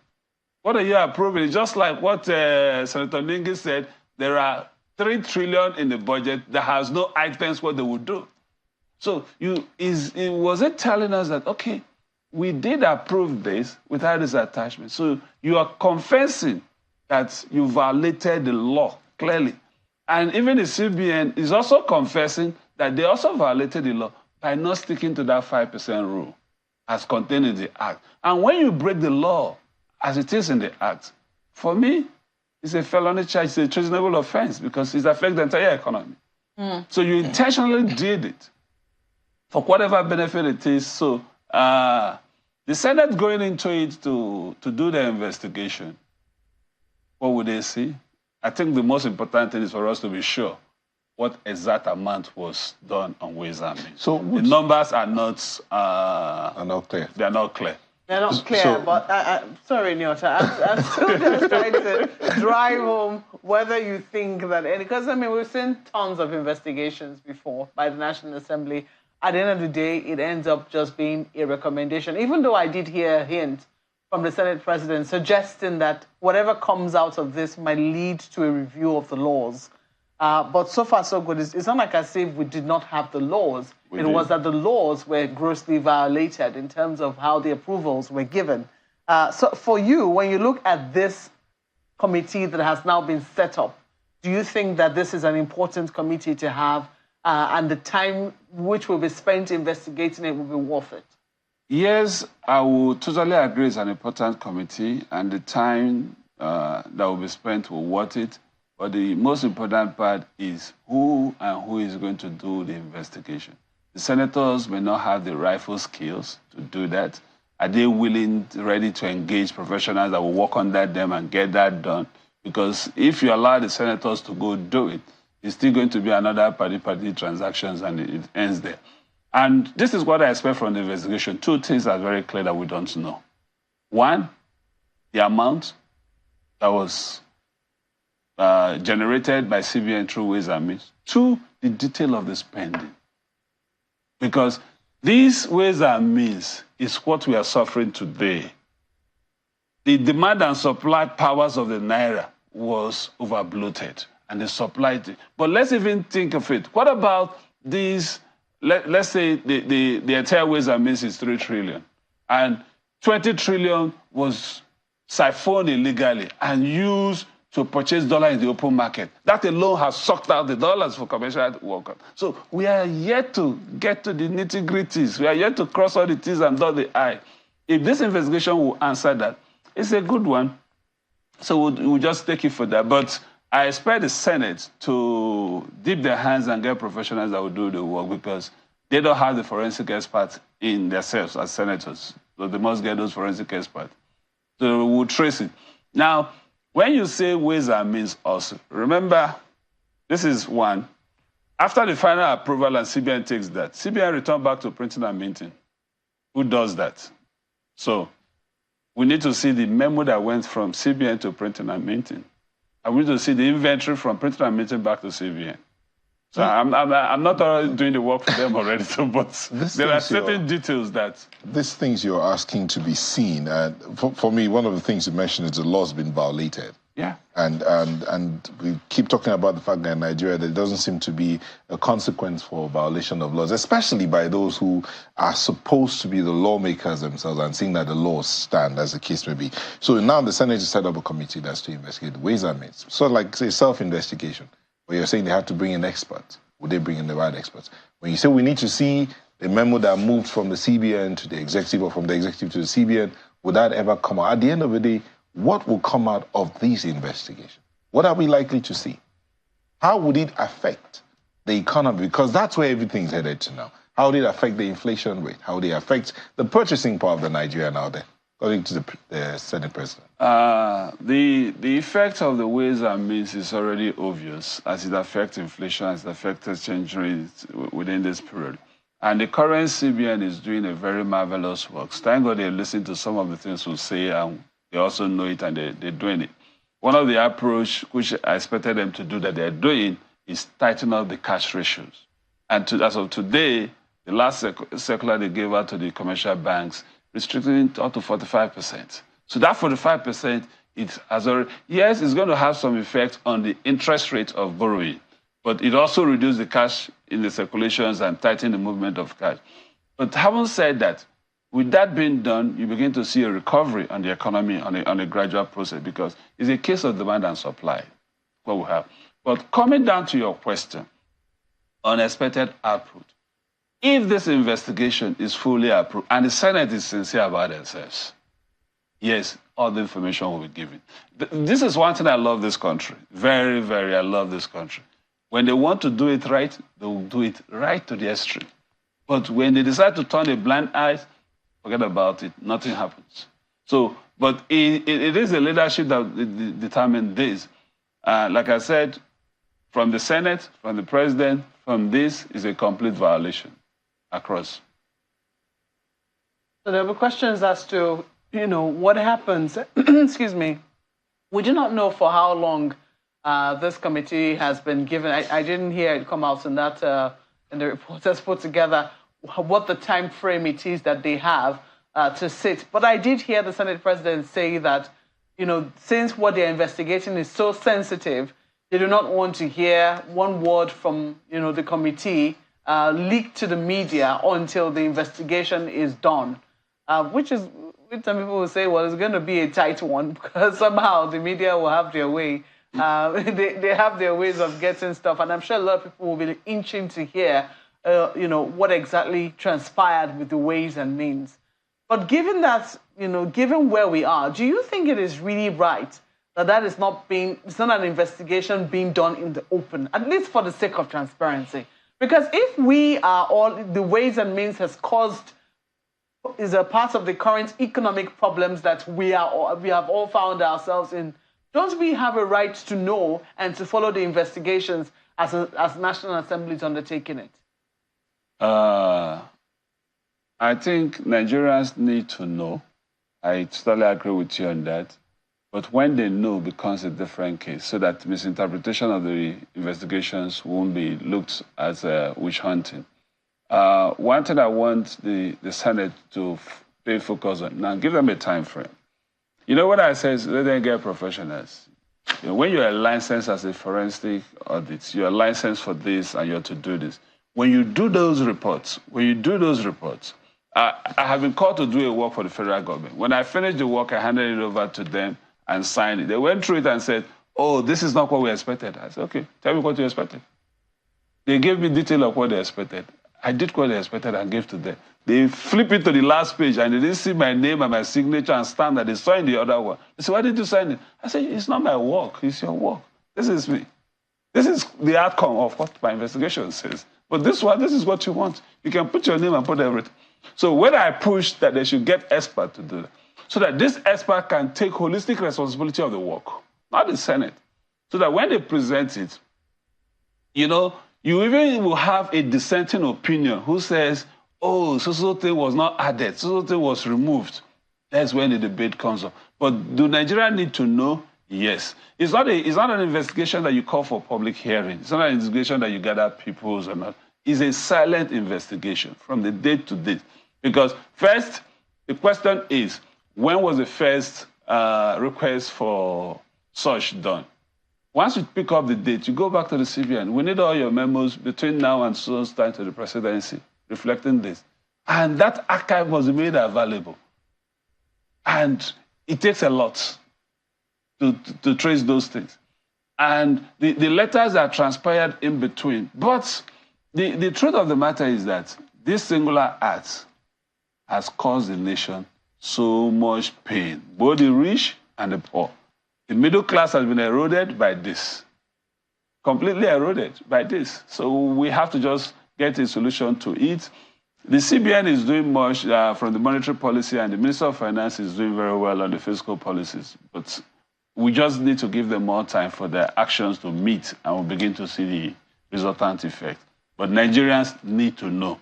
What are you approving? It's just like what Senator Ningi said, there are 3 trillion in the budget that has no items what they would do. So was it telling us that, okay, we did approve this without this attachment. So you are confessing that you violated the law, clearly. And even the CBN is also confessing that they also violated the law by not sticking to that 5% rule as contained in the Act. And when you break the law as it is in the Act, for me, it's a felony charge, it's a treasonable offense because it affects the entire economy. So you intentionally did it for whatever benefit it is. So the Senate going into it to do the investigation, what would they see? I think the most important thing is for us to be sure what exact amount was done on Ways and Means. So the numbers are not clear. They are not clear. They're not clear, but sorry, Nyota, I'm still just trying to drive home whether you think that because we've seen tons of investigations before by the National Assembly. At the end of the day, it ends up just being a recommendation, even though I did hear a hint from the Senate President suggesting that whatever comes out of this might lead to a review of the laws. But so far, so good. It's not like as if we did not have the laws. It was that the laws were grossly violated in terms of how the approvals were given. So for you, when you look at this committee that has now been set up, do you think that this is an important committee to have and the time which will be spent investigating it will be worth it? Yes, I would totally agree it's an important committee and the time that will be spent will worth it. But the most important part is who is going to do the investigation. The senators may not have the rightful skills to do that. Are they willing, ready to engage professionals that will work under them and get that done? Because if you allow the senators to go do it, it's still going to be another party transactions and it ends there. And this is what I expect from the investigation. Two things are very clear that we don't know. One, the amount that was generated by CBN through Ways and Means. Two, the detail of the spending. Because these Ways and Means is what we are suffering today. The demand and supply powers of the Naira was overbloated, and they supplied it. But let's even think of it. What about these, let's say the entire Ways and Means is 3 trillion, and 20 trillion was siphoned illegally and used to purchase dollars in the open market. That alone has sucked out the dollars for commercial workers. So we are yet to get to the nitty-gritties. We are yet to cross all the T's and dot the I. If this investigation will answer that, it's a good one. So we'll just take it for that. But I expect the Senate to dip their hands and get professionals that will do the work, because they don't have the forensic experts in themselves as senators. So they must get those forensic experts. So we'll trace it. Now, when you say Ways and Means also, remember, this is one. After the final approval and CBN takes that, CBN return back to printing and minting. Who does that? So we need to see the memo that went from CBN to printing and minting. And we need to see the inventory from printing and minting back to CBN. So I'm not doing the work for them already, so, but there are certain details that... These things you're asking to be seen, for me, one of the things you mentioned is the law's been violated. Yeah. And we keep talking about the fact that in Nigeria there doesn't seem to be a consequence for violation of laws, especially by those who are supposed to be the lawmakers themselves and seeing that the laws stand, as the case may be. So now the Senate has set up a committee that's to investigate the Ways and Means. So like, say, self-investigation, where you're saying they have to bring in experts. Would they bring in the right experts? When you say we need to see a memo that moved from the CBN to the executive or from the executive to the CBN, would that ever come out? At the end of the day, what will come out of these investigations? What are we likely to see? How would it affect the economy? Because that's where everything's headed to now. How would it affect the inflation rate? How would it affect the purchasing power of the Nigerian out there, according to the Senate President? The effect of the Ways and Means is already obvious, as it affects inflation, as it affects exchange rates within this period. And the current CBN is doing a very marvelous work. Thank God they listen to some of the things we say, and they also know it, and they're doing it. One of the approach which I expected them to do that they're doing is tighten up the cash ratios. And as of today, the last circular they gave out to the commercial banks restricting it up to 45%. So that 45%, it has already, yes, it's going to have some effect on the interest rate of borrowing, but it also reduces the cash in the circulations and tighten the movement of cash. But having said that, with that being done, you begin to see a recovery on the economy on a gradual process, because it's a case of demand and supply, what we have. But coming down to your question, unexpected output. If this investigation is fully approved, and the Senate is sincere about themselves, yes, all the information will be given. This is one thing I love this country. Very, very, I love this country. When they want to do it right, they will do it right to the extreme. But when they decide to turn a blind eye, forget about it, nothing happens. So, but it is the leadership that determines this. Like I said, from the Senate, from the President, from this is a complete violation across. So there were questions as to, what happens, excuse me, we do not know for how long this committee has been given. I didn't hear it come out in that, in the reporters put together, what the time frame it is that they have to sit. But I did hear the Senate President say that, since what they're investigating is so sensitive, they do not want to hear one word from, the committee leaked to the media until the investigation is done, which some people will say, well, it's going to be a tight one, because somehow the media will have their way. They have their ways of getting stuff, and I'm sure a lot of people will be inching to hear, what exactly transpired with the Ways and Means. But given that, given where we are, do you think it is really right that is not being, it's not an investigation being done in the open, at least for the sake of transparency. Because if we are all, the Ways and Means has caused, is a part of the current economic problems that we have all found ourselves in, don't we have a right to know and to follow the investigations as National Assembly is undertaking it? I think Nigerians need to know. I totally agree with you on that. But when they know, it becomes a different case, so that misinterpretation of the investigations won't be looked as witch hunting. One thing I want the Senate to pay focus on, now give them a time frame. You know what I say is let them get professionals. You know, when you're licensed as a forensic audit, you're licensed for this and you're to do this. When you do those reports, I have been called to do a work for the federal government. When I finished the work, I handed it over to them and signed it. They went through it and said, oh, this is not what we expected. I said, okay, tell me what you expected. They gave me detail of what they expected. I did what they expected and gave to them. They flip it to the last page and they didn't see my name and my signature and stamp that they saw in the other one. They said, why did you sign it? I said, it's not my work, it's your work. This is me. This is the outcome of what my investigation says. But this one, this is what you want. You can put your name and put everything. So when I pushed that they should get experts to do that, so that this expert can take holistic responsibility of the work, not the Senate, so that when they present it, you know, you even will have a dissenting opinion who says, oh, so thing was not added, so thing was removed. That's when the debate comes up. But do Nigerians need to know? Yes. It's not an investigation that you call for public hearing. It's not an investigation that you gather peoples or not. It's a silent investigation from the date to date. Because first, the question is, when was the first request for such done? Once you pick up the date, you go back to the CBN. We need all your memos between now and so time to the presidency reflecting this. And that archive must be made available. And it takes a lot to trace those things. And the letters are transpired in between. But the truth of the matter is that this singular act has caused the nation so much pain, both the rich and the poor. The middle class has been eroded by this, completely eroded by this. So we have to just get a solution to it. The CBN is doing much from the monetary policy, and the Minister of Finance is doing very well on the fiscal policies. But we just need to give them more time for their actions to meet, and we'll begin to see the resultant effect. But Nigerians need to know.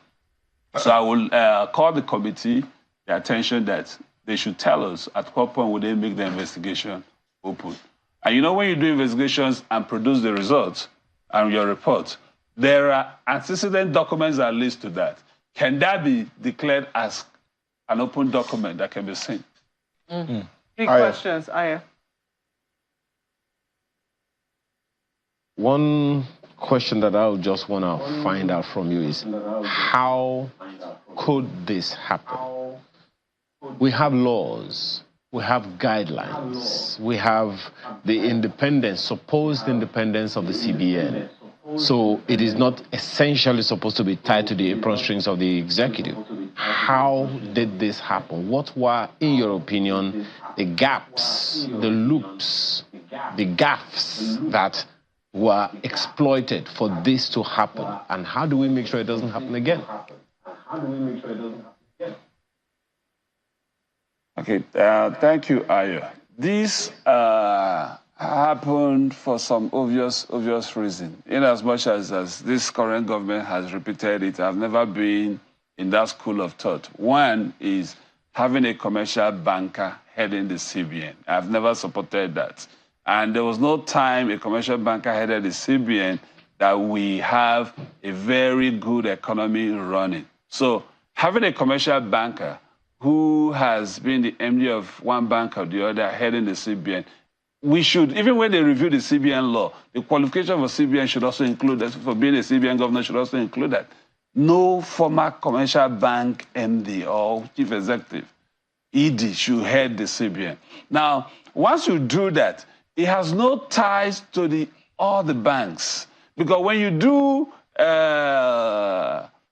So I will call the committee the attention that they should tell us at what point would they make the investigation open. And you know, when you do investigations and produce the results and your report, there are antecedent documents that lead to that. Can that be declared as an open document that can be seen? Mm. Big questions, Aya. One question that I just want to find out from you is, how could this happen? We have laws, we have guidelines, we have the independence, supposed independence of the CBN. So it is not essentially supposed to be tied to the apron strings of the executive. How did this happen? What were, in your opinion, the gaps, the loops, the gaffes that were exploited for this to happen? And how do we make sure it doesn't happen again? Okay, thank you, Ayo. This happened for some obvious reason. In as much as this current government has repeated it, I've never been in that school of thought. One is having a commercial banker heading the CBN. I've never supported that. And there was no time a commercial banker headed the CBN that we have a very good economy running. So having a commercial banker who has been the MD of one bank or the other heading the CBN, we should, even when they review the CBN law, the qualification for CBN should also include that, for being a CBN governor should also include that. No former commercial bank MD or chief executive, ED, should head the CBN. Now, once you do that, it has no ties to all the banks. Because when you do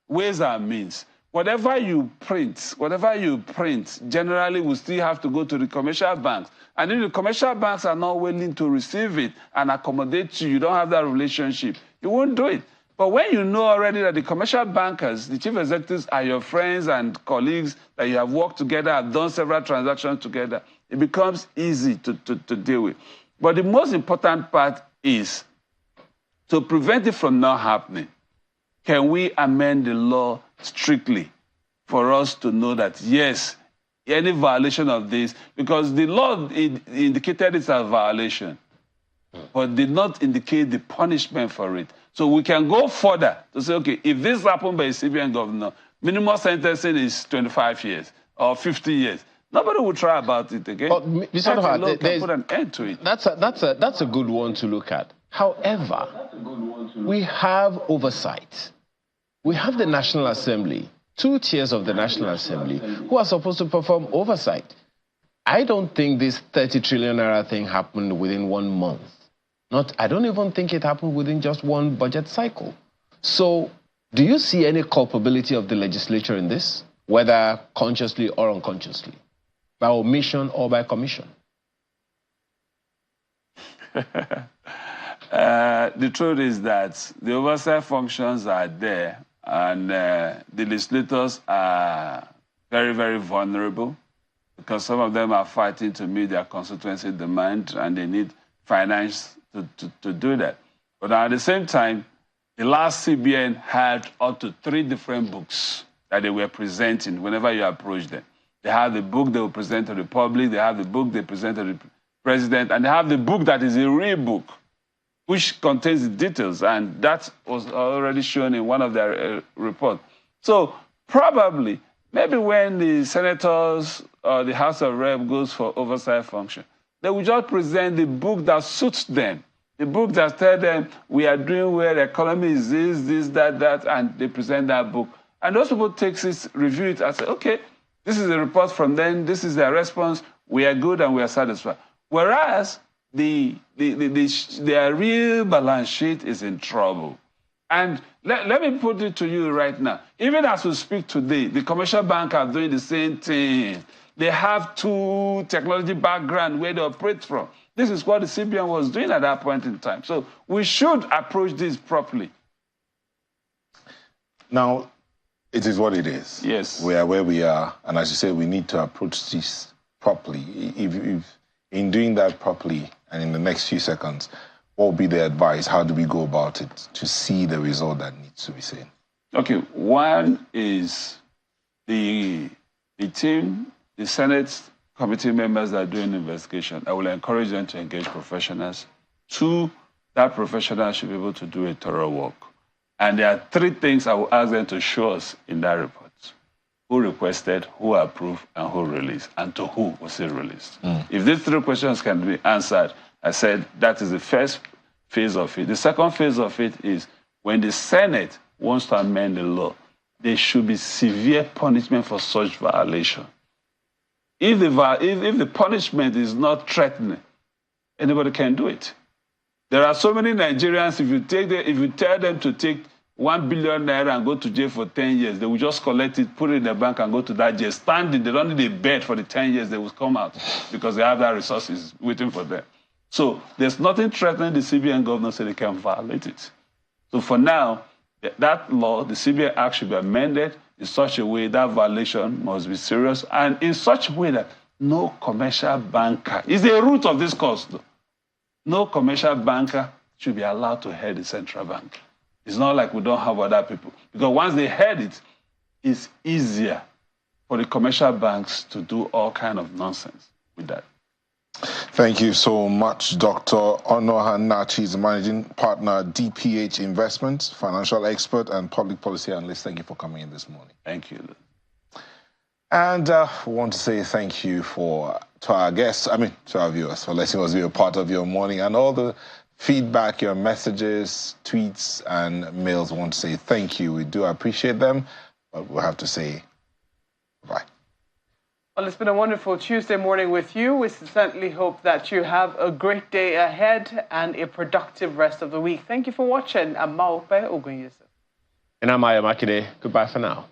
Ways and Means, whatever you print, generally will still have to go to the commercial banks. And if the commercial banks are not willing to receive it and accommodate you, you don't have that relationship, you won't do it. But when you know already that the commercial bankers, the chief executives are your friends and colleagues, that you have worked together, have done several transactions together, it becomes easy to deal with. But the most important part is to prevent it from not happening. Can we amend the law strictly for us to know that, yes, any violation of this, because the law indicated it's a violation, but did not indicate the punishment for it. So we can go further to say, okay, if this happened by a CBN governor, minimum sentencing is 25 years or 50 years. Nobody will try about it again. But Mr. Noha, can put an end to it. That's a good one to look at. However, we have oversight. We have the National Assembly, 2 tiers of the National Assembly, who are supposed to perform oversight. I don't think this 30 trillion naira thing happened within 1 month. I don't even think it happened within just 1 budget cycle. So, do you see any culpability of the legislature in this, whether consciously or unconsciously, by omission or by commission? The truth is that the oversight functions are there, and the legislators are very, very vulnerable because some of them are fighting to meet their constituency demand, and they need finance to do that. But at the same time, the last CBN had up to 3 different books that they were presenting whenever you approach them. They have the book they will present to the public, they have the book they present to the president, and they have the book that is a real book, which contains the details, and that was already shown in one of their reports. So probably, maybe when the senators or the House of Rep goes for oversight function, they will just present the book that suits them, the book that tells them we are doing well, the economy is this, that, and they present that book. And those people take it, review it, and say, okay, this is a report from them, this is their response, we are good and we are satisfied. Whereas their real balance sheet is in trouble. And let me put it to you right now. Even as we speak today, the commercial banks are doing the same thing. They have 2 technology backgrounds where they operate from. This is what the CBN was doing at that point in time. So we should approach this properly. Now, it is what it is. Yes. We are where we are. And as you say, we need to approach this properly. If in doing that properly, and in the next few seconds, what will be the advice? How do we go about it to see the result that needs to be seen? Okay, one is the team, the Senate committee members that are doing the investigation. I will encourage them to engage professionals. 2, that professional should be able to do a thorough work. And there are 3 things I will ask them to show us in that report. Who requested, who approved, and who released, and to who was it released. If these 3 questions can be answered, I said that is the first phase of it. The second phase of it is when the Senate wants to amend the law, there should be severe punishment for such violation. If the punishment is not threatening, anybody can do it. There are so many Nigerians, if you tell them to take 1 billion naira and go to jail for 10 years, they will just collect it, put it in the bank, and go to that jail. Standing, they don't need a bed for the 10 years they will come out because they have that resources waiting for them. So there's nothing threatening the CBN governor so they can violate it. So for now, that law, the CBN Act, should be amended in such a way that violation must be serious and in such a way that no commercial banker, is the root of this cause though, no commercial banker should be allowed to head the central bank. It's not like we don't have other people. Because once they head it, it's easier for the commercial banks to do all kind of nonsense with that. Thank you so much, Dr. Onoha Nachi, is the managing partner, DPH Investments, financial expert and public policy analyst. Thank you for coming in this morning. Thank you. And we want to say thank you to our guests, to our viewers, for letting us be a part of your morning, and all the feedback, your messages, tweets, and mails. I want to say thank you. We do appreciate them, but we'll have to say bye. Well, it's been a wonderful Tuesday morning with you. We certainly hope that you have a great day ahead and a productive rest of the week. Thank you for watching. I'm Maope Ogunyesa. And I'm Aya Makide. Goodbye for now.